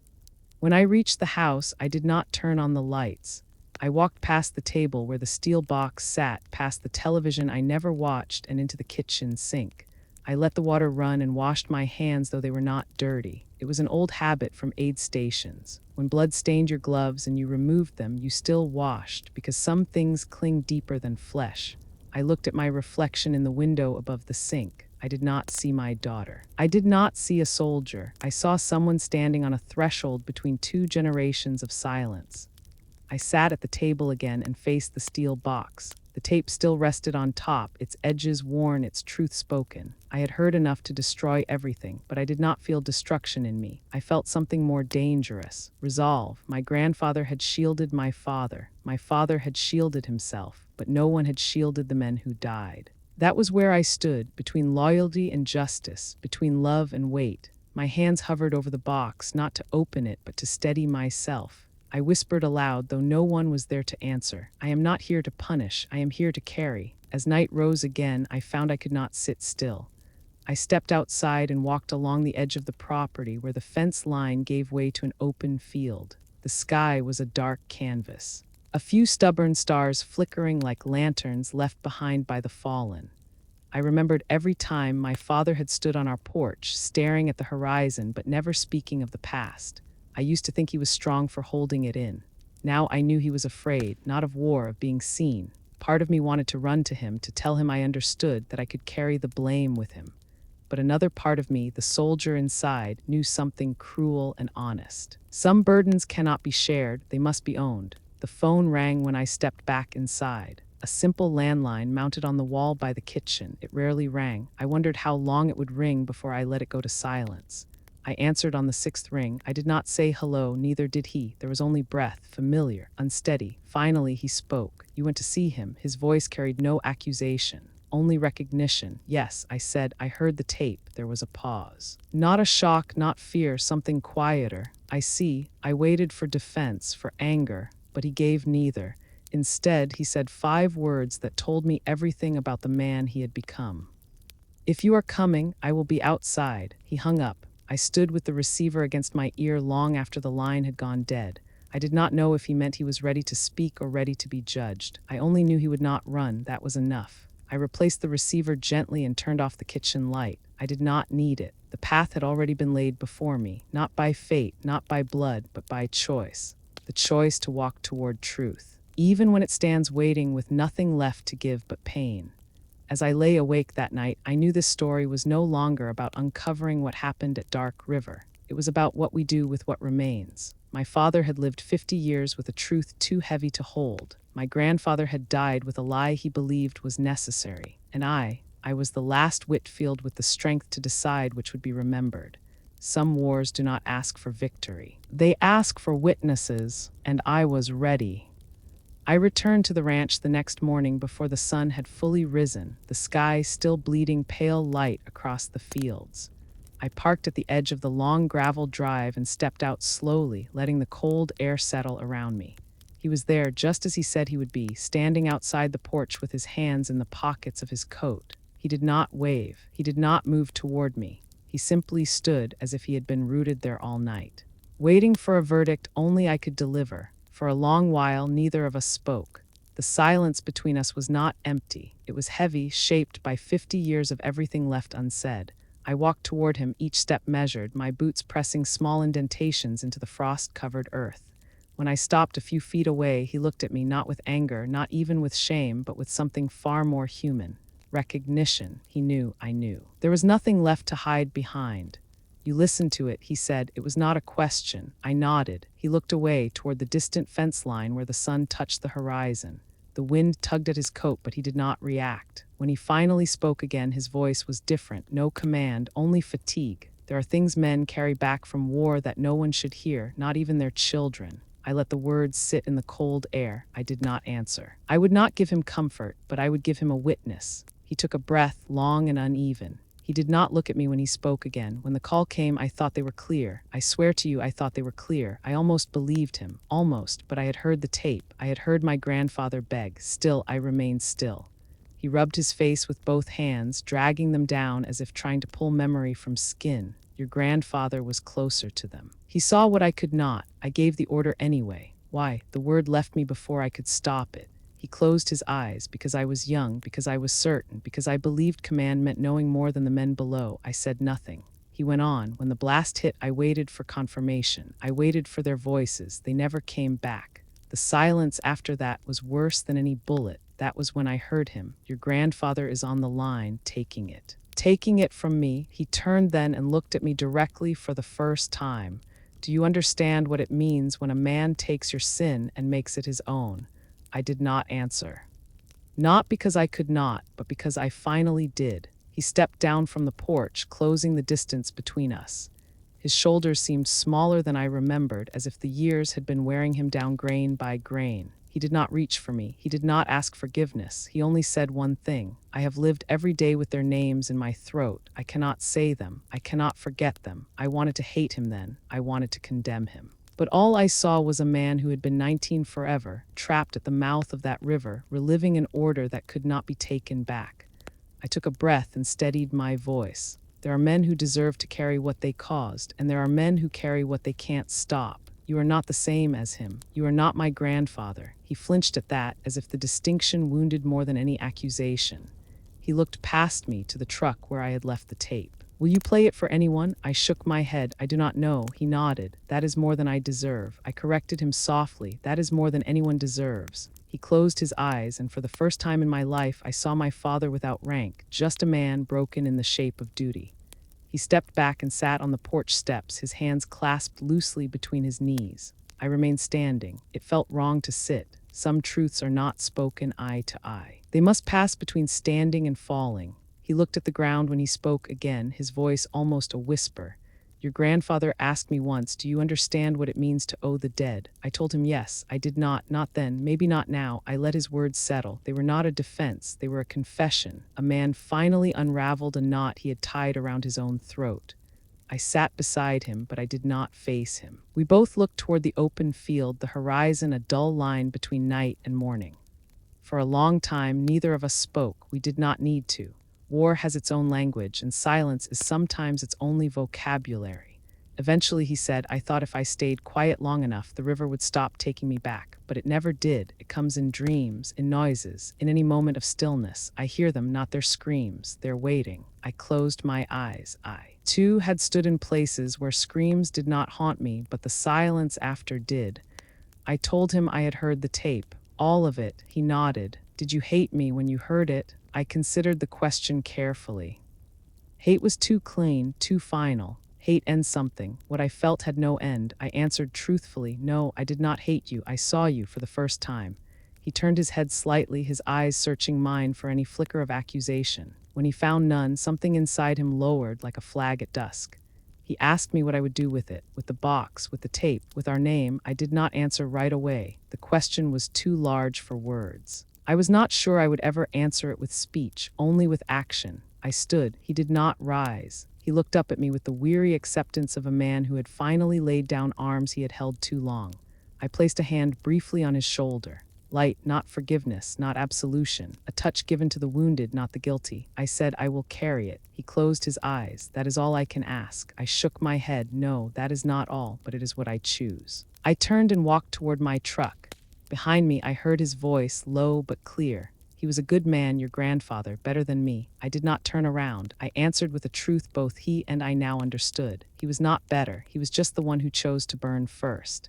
When I reached the house, I did not turn on the lights. I walked past the table where the steel box sat, past the television I never watched, and into the kitchen sink. I let the water run and washed my hands, though they were not dirty. It was an old habit from aid stations. When blood stained your gloves and you removed them, you still washed, because some things cling deeper than flesh. I looked at my reflection in the window above the sink. I did not see my daughter. I did not see a soldier. I saw someone standing on a threshold between 2 generations of silence. I sat at the table again and faced the steel box. The tape still rested on top, its edges worn, its truth spoken. I had heard enough to destroy everything, but I did not feel destruction in me. I felt something more dangerous. Resolve. My grandfather had shielded my father. My father had shielded himself, but no one had shielded the men who died. That was where I stood, between loyalty and justice, between love and weight. My hands hovered over the box, not to open it, but to steady myself. I whispered aloud, though no one was there to answer. I am not here to punish, I am here to carry. As night rose again, I found I could not sit still. I stepped outside and walked along the edge of the property where the fence line gave way to an open field. The sky was a dark canvas. A few stubborn stars flickering like lanterns left behind by the fallen. I remembered every time my father had stood on our porch, staring at the horizon but never speaking of the past. I used to think he was strong for holding it in. Now I knew he was afraid, not of war, of being seen. Part of me wanted to run to him, to tell him I understood, that I could carry the blame with him. But another part of me, the soldier inside, knew something cruel and honest. Some burdens cannot be shared, they must be owned. The phone rang when I stepped back inside. A simple landline mounted on the wall by the kitchen. It rarely rang. I wondered how long it would ring before I let it go to silence. I answered on the 6th ring. I did not say hello, neither did he. There was only breath, familiar, unsteady. Finally, he spoke. You went to see him. His voice carried no accusation, only recognition. Yes, I said. I heard the tape. There was a pause. Not a shock, not fear, something quieter. I see. I waited for defense, for anger, but he gave neither. Instead, he said 5 words that told me everything about the man he had become. If you are coming, I will be outside. He hung up. I stood with the receiver against my ear long after the line had gone dead. I did not know if he meant he was ready to speak or ready to be judged. I only knew he would not run. That was enough. I replaced the receiver gently and turned off the kitchen light. I did not need it. The path had already been laid before me, not by fate, not by blood, but by choice. The choice to walk toward truth, even when it stands waiting with nothing left to give but pain. As I lay awake that night, I knew this story was no longer about uncovering what happened at Dark River. It was about what we do with what remains. My father had lived 50 years with a truth too heavy to hold. My grandfather had died with a lie he believed was necessary. And I was the last Whitfield with the strength to decide which would be remembered. Some wars do not ask for victory. They ask for witnesses, and I was ready. I returned to the ranch the next morning before the sun had fully risen, the sky still bleeding pale light across the fields. I parked at the edge of the long gravel drive and stepped out slowly, letting the cold air settle around me. He was there just as he said he would be, standing outside the porch with his hands in the pockets of his coat. He did not wave. He did not move toward me. He simply stood as if he had been rooted there all night, waiting for a verdict only I could deliver. For a long while, neither of us spoke. The silence between us was not empty. It was heavy, shaped by 50 years of everything left unsaid. I walked toward him, each step measured, my boots pressing small indentations into the frost-covered earth. When I stopped a few feet away, he looked at me not with anger, not even with shame, but with something far more human. Recognition. He knew I knew. There was nothing left to hide behind. You listened to it, he said. It was not a question. I nodded. He looked away toward the distant fence line where the sun touched the horizon. The wind tugged at his coat, but he did not react. When he finally spoke again, his voice was different. No command, only fatigue. There are things men carry back from war that no one should hear, not even their children. I let the words sit in the cold air. I did not answer. I would not give him comfort, but I would give him a witness. He took a breath, long and uneven. He did not look at me when he spoke again. When the call came, I thought they were clear. I swear to you, I thought they were clear. I almost believed him. Almost, but I had heard the tape. I had heard my grandfather beg. Still, I remained still. He rubbed his face with both hands, dragging them down as if trying to pull memory from skin. Your grandfather was closer to them. He saw what I could not. I gave the order anyway. Why? The word left me before I could stop it. He closed his eyes, because I was young, because I was certain, because I believed command meant knowing more than the men below. I said nothing. He went on. When the blast hit, I waited for confirmation. I waited for their voices. They never came back. The silence after that was worse than any bullet. That was when I heard him. Your grandfather is on the line, taking it. Taking it from me. He turned then and looked at me directly for the first time. Do you understand what it means when a man takes your sin and makes it his own? I did not answer. Not because I could not, but because I finally did. He stepped down from the porch, closing the distance between us. His shoulders seemed smaller than I remembered, as if the years had been wearing him down grain by grain. He did not reach for me. He did not ask forgiveness. He only said one thing. I have lived every day with their names in my throat. I cannot say them. I cannot forget them. I wanted to hate him then. I wanted to condemn him. But all I saw was a man who had been 19 forever, trapped at the mouth of that river, reliving an order that could not be taken back. I took a breath and steadied my voice. There are men who deserve to carry what they caused, and there are men who carry what they can't stop. You are not the same as him. You are not my grandfather. He flinched at that, as if the distinction wounded more than any accusation. He looked past me to the truck where I had left the tape. Will you play it for anyone? I shook my head. I do not know. He nodded. That is more than I deserve. I corrected him softly. That is more than anyone deserves. He closed his eyes, and for the first time in my life, I saw my father without rank, just a man broken in the shape of duty. He stepped back and sat on the porch steps, his hands clasped loosely between his knees. I remained standing. It felt wrong to sit. Some truths are not spoken eye to eye. They must pass between standing and falling. He looked at the ground when he spoke again, his voice almost a whisper. Your grandfather asked me once, do you understand what it means to owe the dead? I told him yes. I did not then, maybe not now. I let his words settle. They were not a defense. They were a confession. A man finally unraveled a knot he had tied around his own throat. I sat beside him, but I did not face him. We both looked toward the open field, the horizon a dull line between night and morning. For a long time, neither of us spoke. We did not need to. War has its own language, and silence is sometimes its only vocabulary. Eventually, he said, I thought if I stayed quiet long enough, the river would stop taking me back. But it never did. It comes in dreams, in noises, in any moment of stillness. I hear them, not their screams. They're waiting. I closed my eyes. I, too, had stood in places where screams did not haunt me, but the silence after did. I told him I had heard the tape. All of it. He nodded. Did you hate me when you heard it? I considered the question carefully. Hate was too clean, too final. Hate ends something. What I felt had no end. I answered truthfully, no, I did not hate you. I saw you for the first time. He turned his head slightly, his eyes searching mine for any flicker of accusation. When he found none, something inside him lowered like a flag at dusk. He asked me what I would do with it, with the box, with the tape, with our name. I did not answer right away. The question was too large for words. I was not sure I would ever answer it with speech, only with action. I stood. He did not rise. He looked up at me with the weary acceptance of a man who had finally laid down arms he had held too long. I placed a hand briefly on his shoulder. Light, not forgiveness, not absolution. A touch given to the wounded, not the guilty. I said, I will carry it. He closed his eyes. That is all I can ask. I shook my head. No, that is not all, but it is what I choose. I turned and walked toward my truck. Behind me, I heard his voice, low but clear. He was a good man, your grandfather, better than me. I did not turn around. I answered with a truth both he and I now understood. He was not better. He was just the one who chose to burn first.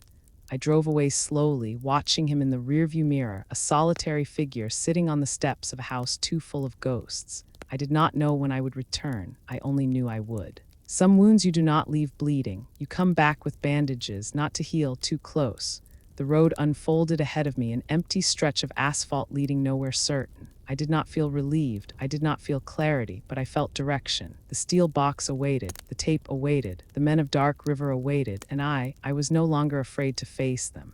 I drove away slowly, watching him in the rearview mirror, a solitary figure sitting on the steps of a house too full of ghosts. I did not know when I would return. I only knew I would. Some wounds you do not leave bleeding. You come back with bandages, not to heal too close. The road unfolded ahead of me, an empty stretch of asphalt leading nowhere certain. I did not feel relieved. I did not feel clarity, but I felt direction. The steel box awaited. The tape awaited. The men of Dark River awaited, and I was no longer afraid to face them.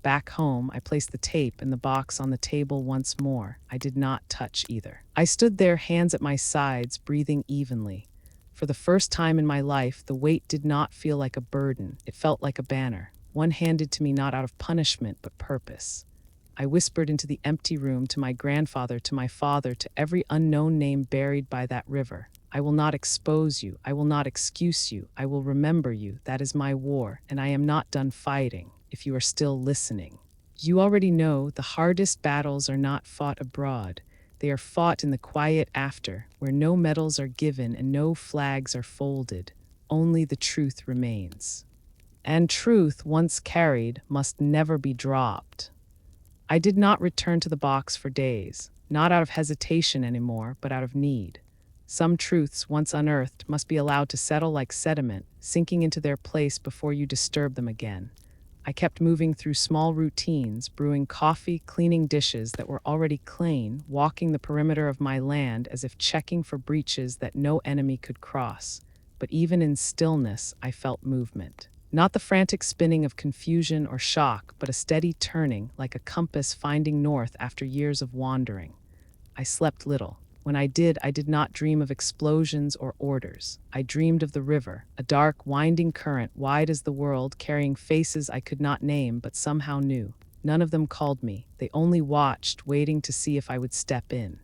Back home, I placed the tape and the box on the table once more. I did not touch either. I stood there, hands at my sides, breathing evenly. For the first time in my life, the weight did not feel like a burden. It felt like a banner. One handed to me not out of punishment, but purpose. I whispered into the empty room to my grandfather, to my father, to every unknown name buried by that river. I will not expose you. I will not excuse you. I will remember you. That is my war, and I am not done fighting, if you are still listening. You already know the hardest battles are not fought abroad. They are fought in the quiet after, where no medals are given and no flags are folded. Only the truth remains. And truth, once carried, must never be dropped. I did not return to the box for days, not out of hesitation anymore, but out of need. Some truths, once unearthed, must be allowed to settle like sediment, sinking into their place before you disturb them again. I kept moving through small routines, brewing coffee, cleaning dishes that were already clean, walking the perimeter of my land as if checking for breaches that no enemy could cross. But even in stillness, I felt movement. Not the frantic spinning of confusion or shock, but a steady turning, like a compass finding north after years of wandering. I slept little. When I did not dream of explosions or orders. I dreamed of the river, a dark, winding current wide as the world, carrying faces I could not name but somehow knew. None of them called me. They only watched, waiting to see if I would step in.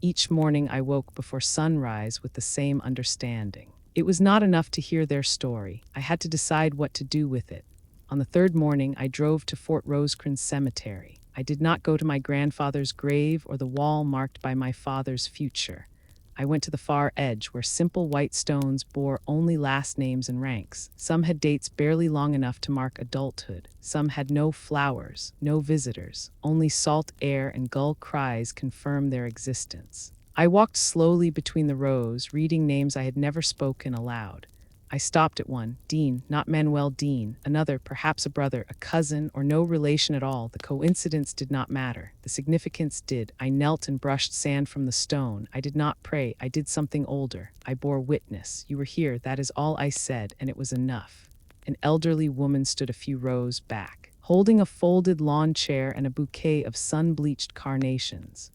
Each morning I woke before sunrise with the same understanding. It was not enough to hear their story. I had to decide what to do with it. On the third morning, I drove to Fort Rosecrans Cemetery. I did not go to my grandfather's grave or the wall marked by my father's future. I went to the far edge where simple white stones bore only last names and ranks. Some had dates barely long enough to mark adulthood. Some had no flowers, no visitors. Only salt air and gull cries confirmed their existence. I walked slowly between the rows, reading names I had never spoken aloud. I stopped at one, Dean, not Manuel Dean, another, perhaps a brother, a cousin, or no relation at all. The coincidence did not matter. The significance did. I knelt and brushed sand from the stone. I did not pray. I did something older. I bore witness. You were here, that is all I said, and it was enough. An elderly woman stood a few rows back, holding a folded lawn chair and a bouquet of sun-bleached carnations.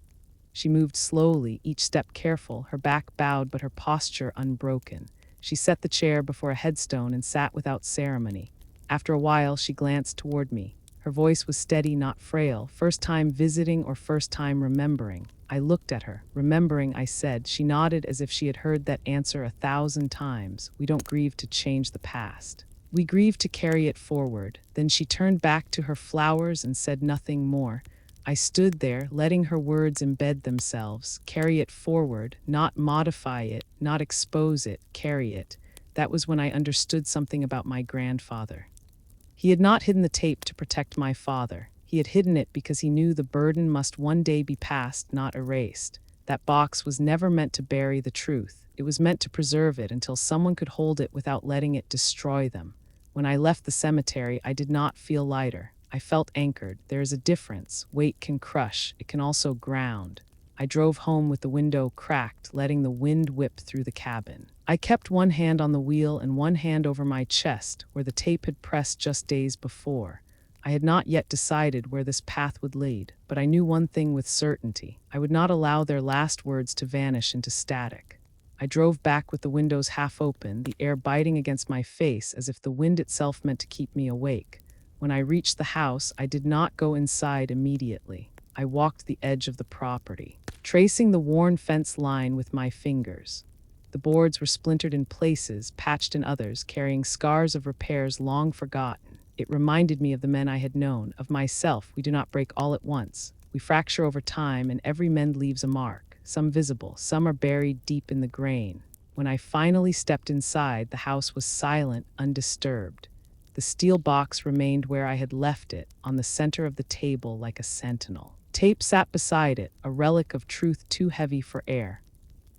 She moved slowly, each step careful, her back bowed but her posture unbroken. She set the chair before a headstone and sat without ceremony. After a while, she glanced toward me. Her voice was steady, not frail. First time visiting or first time remembering? I looked at her. Remembering, I said. She nodded as if she had heard that answer 1,000 times. We don't grieve to change the past. We grieve to carry it forward. Then she turned back to her flowers and said nothing more. I stood there, letting her words embed themselves, carry it forward, not modify it, not expose it, carry it. That was when I understood something about my grandfather. He had not hidden the tape to protect my father. He had hidden it because he knew the burden must one day be passed, not erased. That box was never meant to bury the truth. It was meant to preserve it until someone could hold it without letting it destroy them. When I left the cemetery, I did not feel lighter. I felt anchored. There is a difference. Weight can crush. It can also ground. I drove home with the window cracked, letting the wind whip through the cabin. I kept one hand on the wheel and one hand over my chest, where the tape had pressed just days before. I had not yet decided where this path would lead, but I knew one thing with certainty. I would not allow their last words to vanish into static. I drove back with the windows half open, the air biting against my face as if the wind itself meant to keep me awake. When I reached the house, I did not go inside immediately. I walked the edge of the property, tracing the worn fence line with my fingers. The boards were splintered in places, patched in others, carrying scars of repairs long forgotten. It reminded me of the men I had known, of myself. We do not break all at once. We fracture over time, and every mend leaves a mark, some visible, some are buried deep in the grain. When I finally stepped inside, the house was silent, undisturbed. The steel box remained where I had left it, on the center of the table like a sentinel. Tape sat beside it, a relic of truth too heavy for air.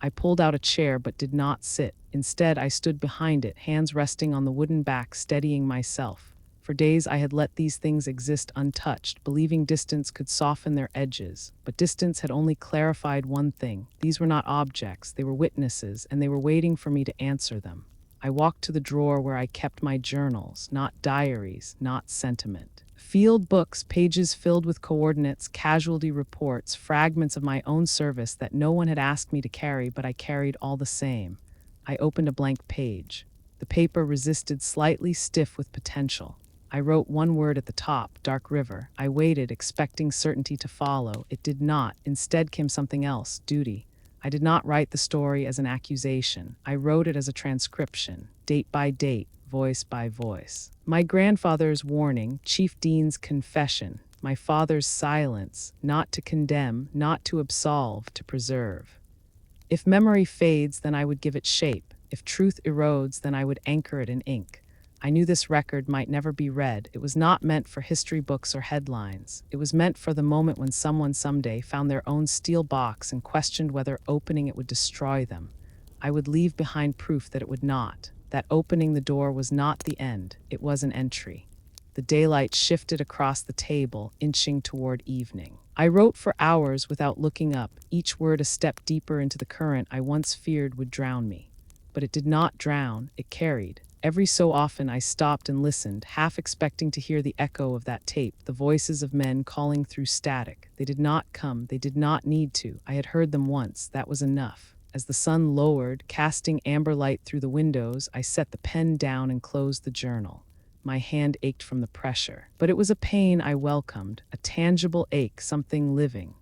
I pulled out a chair but did not sit. Instead, I stood behind it, hands resting on the wooden back, steadying myself. For days I had let these things exist untouched, believing distance could soften their edges. But distance had only clarified one thing. These were not objects, they were witnesses, and they were waiting for me to answer them. I walked to the drawer where I kept my journals, not diaries, not sentiment. Field books, pages filled with coordinates, casualty reports, fragments of my own service that no one had asked me to carry, but I carried all the same. I opened a blank page. The paper resisted, slightly stiff with potential. I wrote one word at the top, Dark River. I waited, expecting certainty to follow. It did not. Instead came something else, duty. I did not write the story as an accusation. I wrote it as a transcription, date by date, voice by voice. My grandfather's warning, Chief Dean's confession, my father's silence, not to condemn, not to absolve, to preserve. If memory fades, then I would give it shape. If truth erodes, then I would anchor it in ink. I knew this record might never be read. It was not meant for history books or headlines. It was meant for the moment when someone someday found their own steel box and questioned whether opening it would destroy them. I would leave behind proof that it would not. That opening the door was not the end. It was an entry. The daylight shifted across the table, inching toward evening. I wrote for hours without looking up, each word a step deeper into the current I once feared would drown me. But it did not drown, it carried. Every so often I stopped and listened, half expecting to hear the echo of that tape, the voices of men calling through static. They did not come, they did not need to. I had heard them once, that was enough. As the sun lowered, casting amber light through the windows, I set the pen down and closed the journal. My hand ached from the pressure, but it was a pain I welcomed, a tangible ache, something living.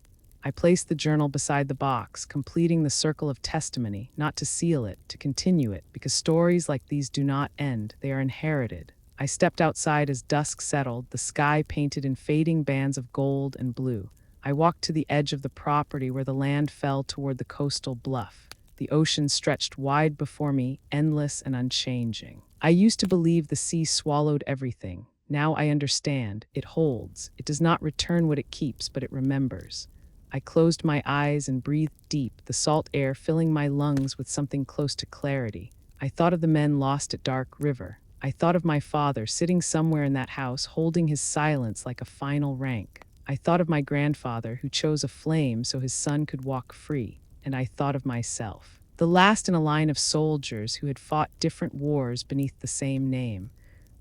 I placed the journal beside the box, completing the circle of testimony, not to seal it, to continue it, because stories like these do not end, they are inherited. I stepped outside as dusk settled, the sky painted in fading bands of gold and blue. I walked to the edge of the property where the land fell toward the coastal bluff. The ocean stretched wide before me, endless and unchanging. I used to believe the sea swallowed everything. Now I understand. It holds. It does not return what it keeps, but it remembers. I closed my eyes and breathed deep, the salt air filling my lungs with something close to clarity. I thought of the men lost at Dark River. I thought of my father sitting somewhere in that house, holding his silence like a final rank. I thought of my grandfather who chose a flame so his son could walk free. And I thought of myself, the last in a line of soldiers who had fought different wars beneath the same name.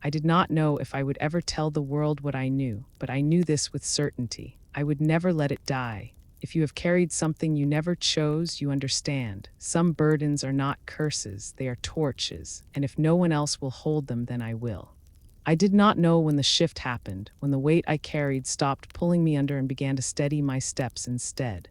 I did not know if I would ever tell the world what I knew, but I knew this with certainty. I would never let it die. If you have carried something you never chose, you understand. Some burdens are not curses, they are torches, and if no one else will hold them, then I will. I did not know when the shift happened, when the weight I carried stopped pulling me under and began to steady my steps instead.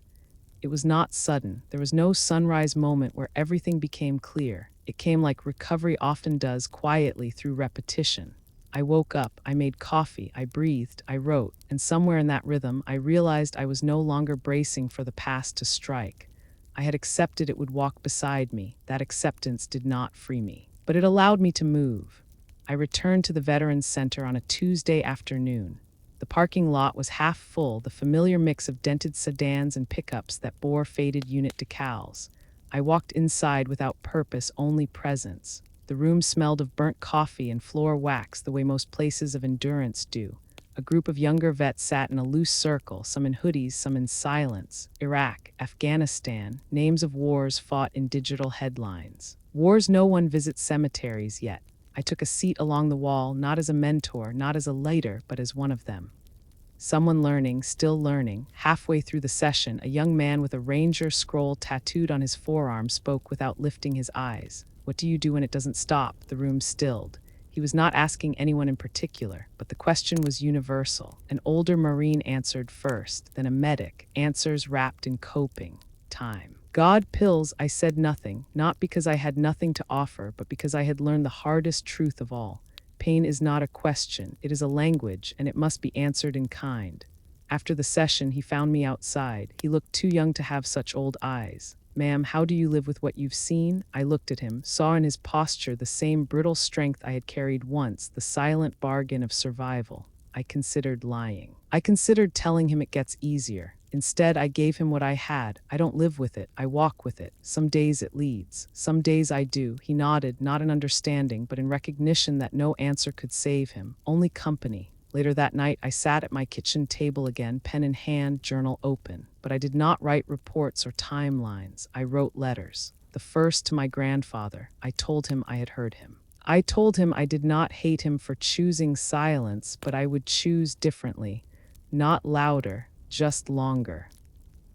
It was not sudden. There was no sunrise moment where everything became clear. It came like recovery often does, quietly through repetition. I woke up, I made coffee, I breathed, I wrote, and somewhere in that rhythm, I realized I was no longer bracing for the past to strike. I had accepted it would walk beside me. That acceptance did not free me, but it allowed me to move. I returned to the Veterans Center on a Tuesday afternoon. The parking lot was half full, the familiar mix of dented sedans and pickups that bore faded unit decals. I walked inside without purpose, only presence. The room smelled of burnt coffee and floor wax the way most places of endurance do. A group of younger vets sat in a loose circle, some in hoodies, some in silence. Iraq, Afghanistan, names of wars fought in digital headlines. Wars no one visits cemeteries yet. I took a seat along the wall, not as a mentor, not as a leader, but as one of them. Someone learning, still learning. Halfway through the session, a young man with a ranger scroll tattooed on his forearm spoke without lifting his eyes. "What do you do when it doesn't stop?" The room stilled. He was not asking anyone in particular, but the question was universal. An older Marine answered first, then a medic, answers wrapped in coping. Time. God pills. I said nothing, not because I had nothing to offer, but because I had learned the hardest truth of all. Pain is not a question, it is a language, and it must be answered in kind. After the session, he found me outside. He looked too young to have such old eyes. "Ma'am, how do you live with what you've seen?" I looked at him, saw in his posture the same brittle strength I had carried once, the silent bargain of survival. I considered lying. I considered telling him it gets easier. Instead, I gave him what I had. I don't live with it, I walk with it. Some days it leads. Some days I do. He nodded, not in understanding, but in recognition that no answer could save him, only company. Later that night, I sat at my kitchen table again, pen in hand, journal open. But I did not write reports or timelines. I wrote letters. The first to my grandfather. I told him I had heard him. I told him I did not hate him for choosing silence, but I would choose differently. Not louder, just longer.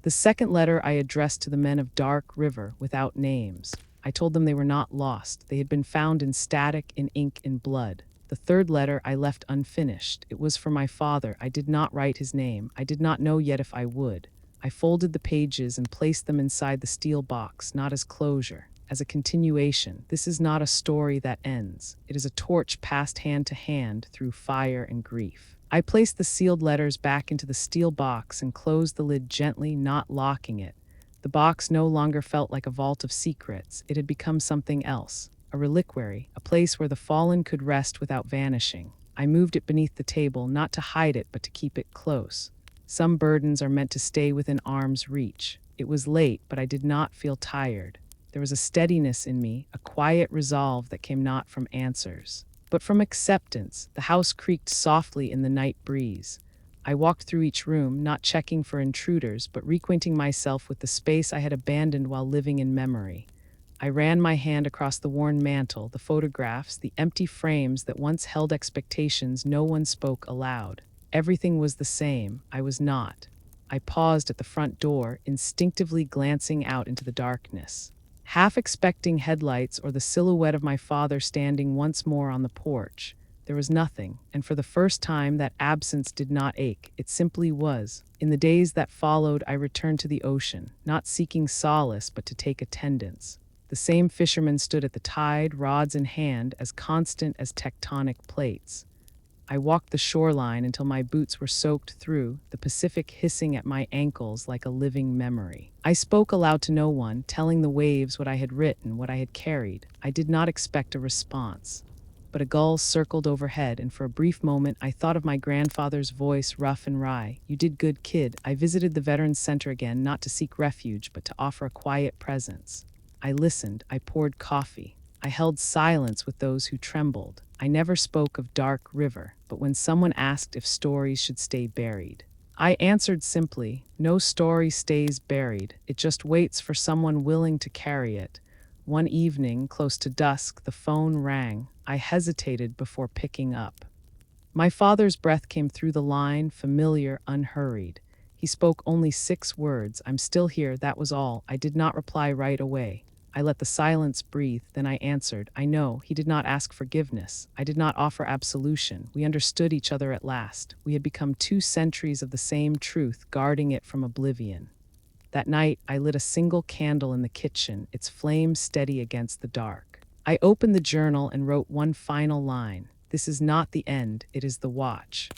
The second letter I addressed to the men of Dark River without names. I told them they were not lost. They had been found in static, in ink, in blood. The third letter I left unfinished. It was for my father. I did not write his name. I did not know yet if I would. I folded the pages and placed them inside the steel box, not as closure, as a continuation. This is not a story that ends. It is a torch passed hand to hand through fire and grief. I placed the sealed letters back into the steel box and closed the lid gently, not locking it. The box no longer felt like a vault of secrets. It had become something else, a reliquary, a place where the fallen could rest without vanishing. I moved it beneath the table, not to hide it, but to keep it close. Some burdens are meant to stay within arm's reach. It was late, but I did not feel tired. There was a steadiness in me, a quiet resolve that came not from answers. but from acceptance. The house creaked softly in the night breeze. I walked through each room, not checking for intruders, but reacquainting myself with the space I had abandoned while living in memory. I ran my hand across the worn mantel, the photographs, the empty frames that once held expectations no one spoke aloud. Everything was the same. I was not. I paused at the front door, instinctively glancing out into the darkness, half expecting headlights or the silhouette of my father standing once more on the porch. There was nothing, and for the first time that absence did not ache. It simply was. In the days that followed, I returned to the ocean, not seeking solace but to take attendance. The same fishermen stood at the tide, rods in hand, as constant as tectonic plates. I walked the shoreline until my boots were soaked through, the Pacific hissing at my ankles like a living memory. I spoke aloud to no one, telling the waves what I had written, what I had carried. I did not expect a response. But a gull circled overhead, and for a brief moment I thought of my grandfather's voice, rough and wry. "You did good, kid." I visited the Veterans Center again, not to seek refuge, but to offer a quiet presence. I listened, I poured coffee. I held silence with those who trembled. I never spoke of Dark River, but when someone asked if stories should stay buried, I answered simply, no story stays buried. It just waits for someone willing to carry it. One evening, close to dusk, the phone rang. I hesitated before picking up. My father's breath came through the line, familiar, unhurried. He spoke only 6 words. "I'm still here," that was all. I did not reply right away. I let the silence breathe, then I answered, "I know." He did not ask forgiveness. I did not offer absolution. We understood each other at last. We had become 2 centuries of the same truth, guarding it from oblivion. That night, I lit a single candle in the kitchen, its flame steady against the dark. I opened the journal and wrote one final line. "This is not the end, it is the watch."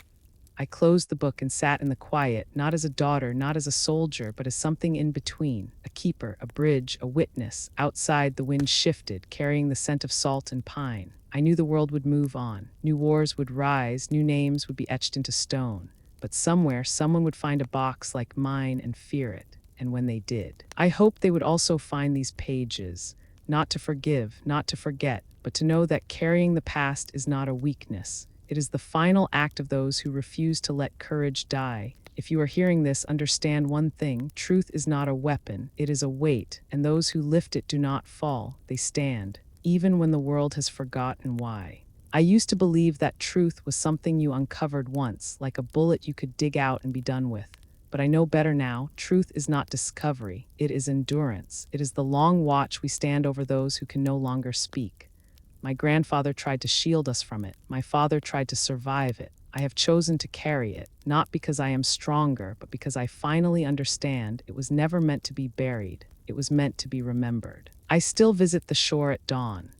I closed the book and sat in the quiet, not as a daughter, not as a soldier, but as something in between, a keeper, a bridge, a witness. Outside, the wind shifted, carrying the scent of salt and pine. I knew the world would move on. New wars would rise, new names would be etched into stone. But somewhere, someone would find a box like mine and fear it. And when they did, I hoped they would also find these pages, not to forgive, not to forget, but to know that carrying the past is not a weakness. It is the final act of those who refuse to let courage die. If you are hearing this, understand one thing: truth is not a weapon, it is a weight, and those who lift it do not fall, they stand, even when the world has forgotten why. I used to believe that truth was something you uncovered once, like a bullet you could dig out and be done with. But I know better now. Truth is not discovery, it is endurance. It is the long watch we stand over those who can no longer speak. My grandfather tried to shield us from it. My father tried to survive it. I have chosen to carry it, not because I am stronger, but because I finally understand it was never meant to be buried. It was meant to be remembered. I still visit the shore at dawn.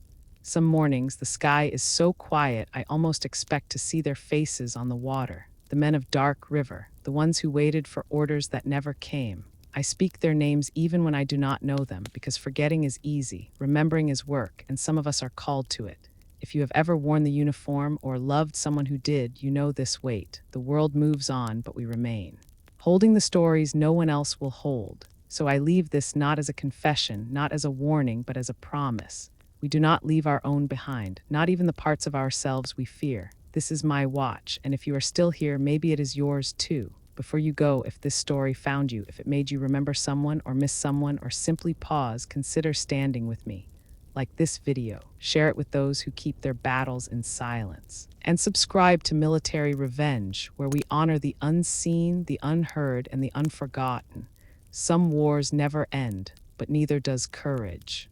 Some mornings, the sky is so quiet I almost expect to see their faces on the water. The men of Dark River, the ones who waited for orders that never came. I speak their names even when I do not know them, because forgetting is easy, remembering is work, and some of us are called to it. If you have ever worn the uniform or loved someone who did, you know this weight. The world moves on, but we remain, holding the stories no one else will hold. So I leave this not as a confession, not as a warning, but as a promise. We do not leave our own behind, not even the parts of ourselves we fear. This is my watch, and if you are still here, maybe it is yours too. Before you go, if this story found you, if it made you remember someone or miss someone or simply pause, consider standing with me. Like this video, share it with those who keep their battles in silence. And subscribe to Military Revenge, where we honor the unseen, the unheard, and the unforgotten. Some wars never end, but neither does courage.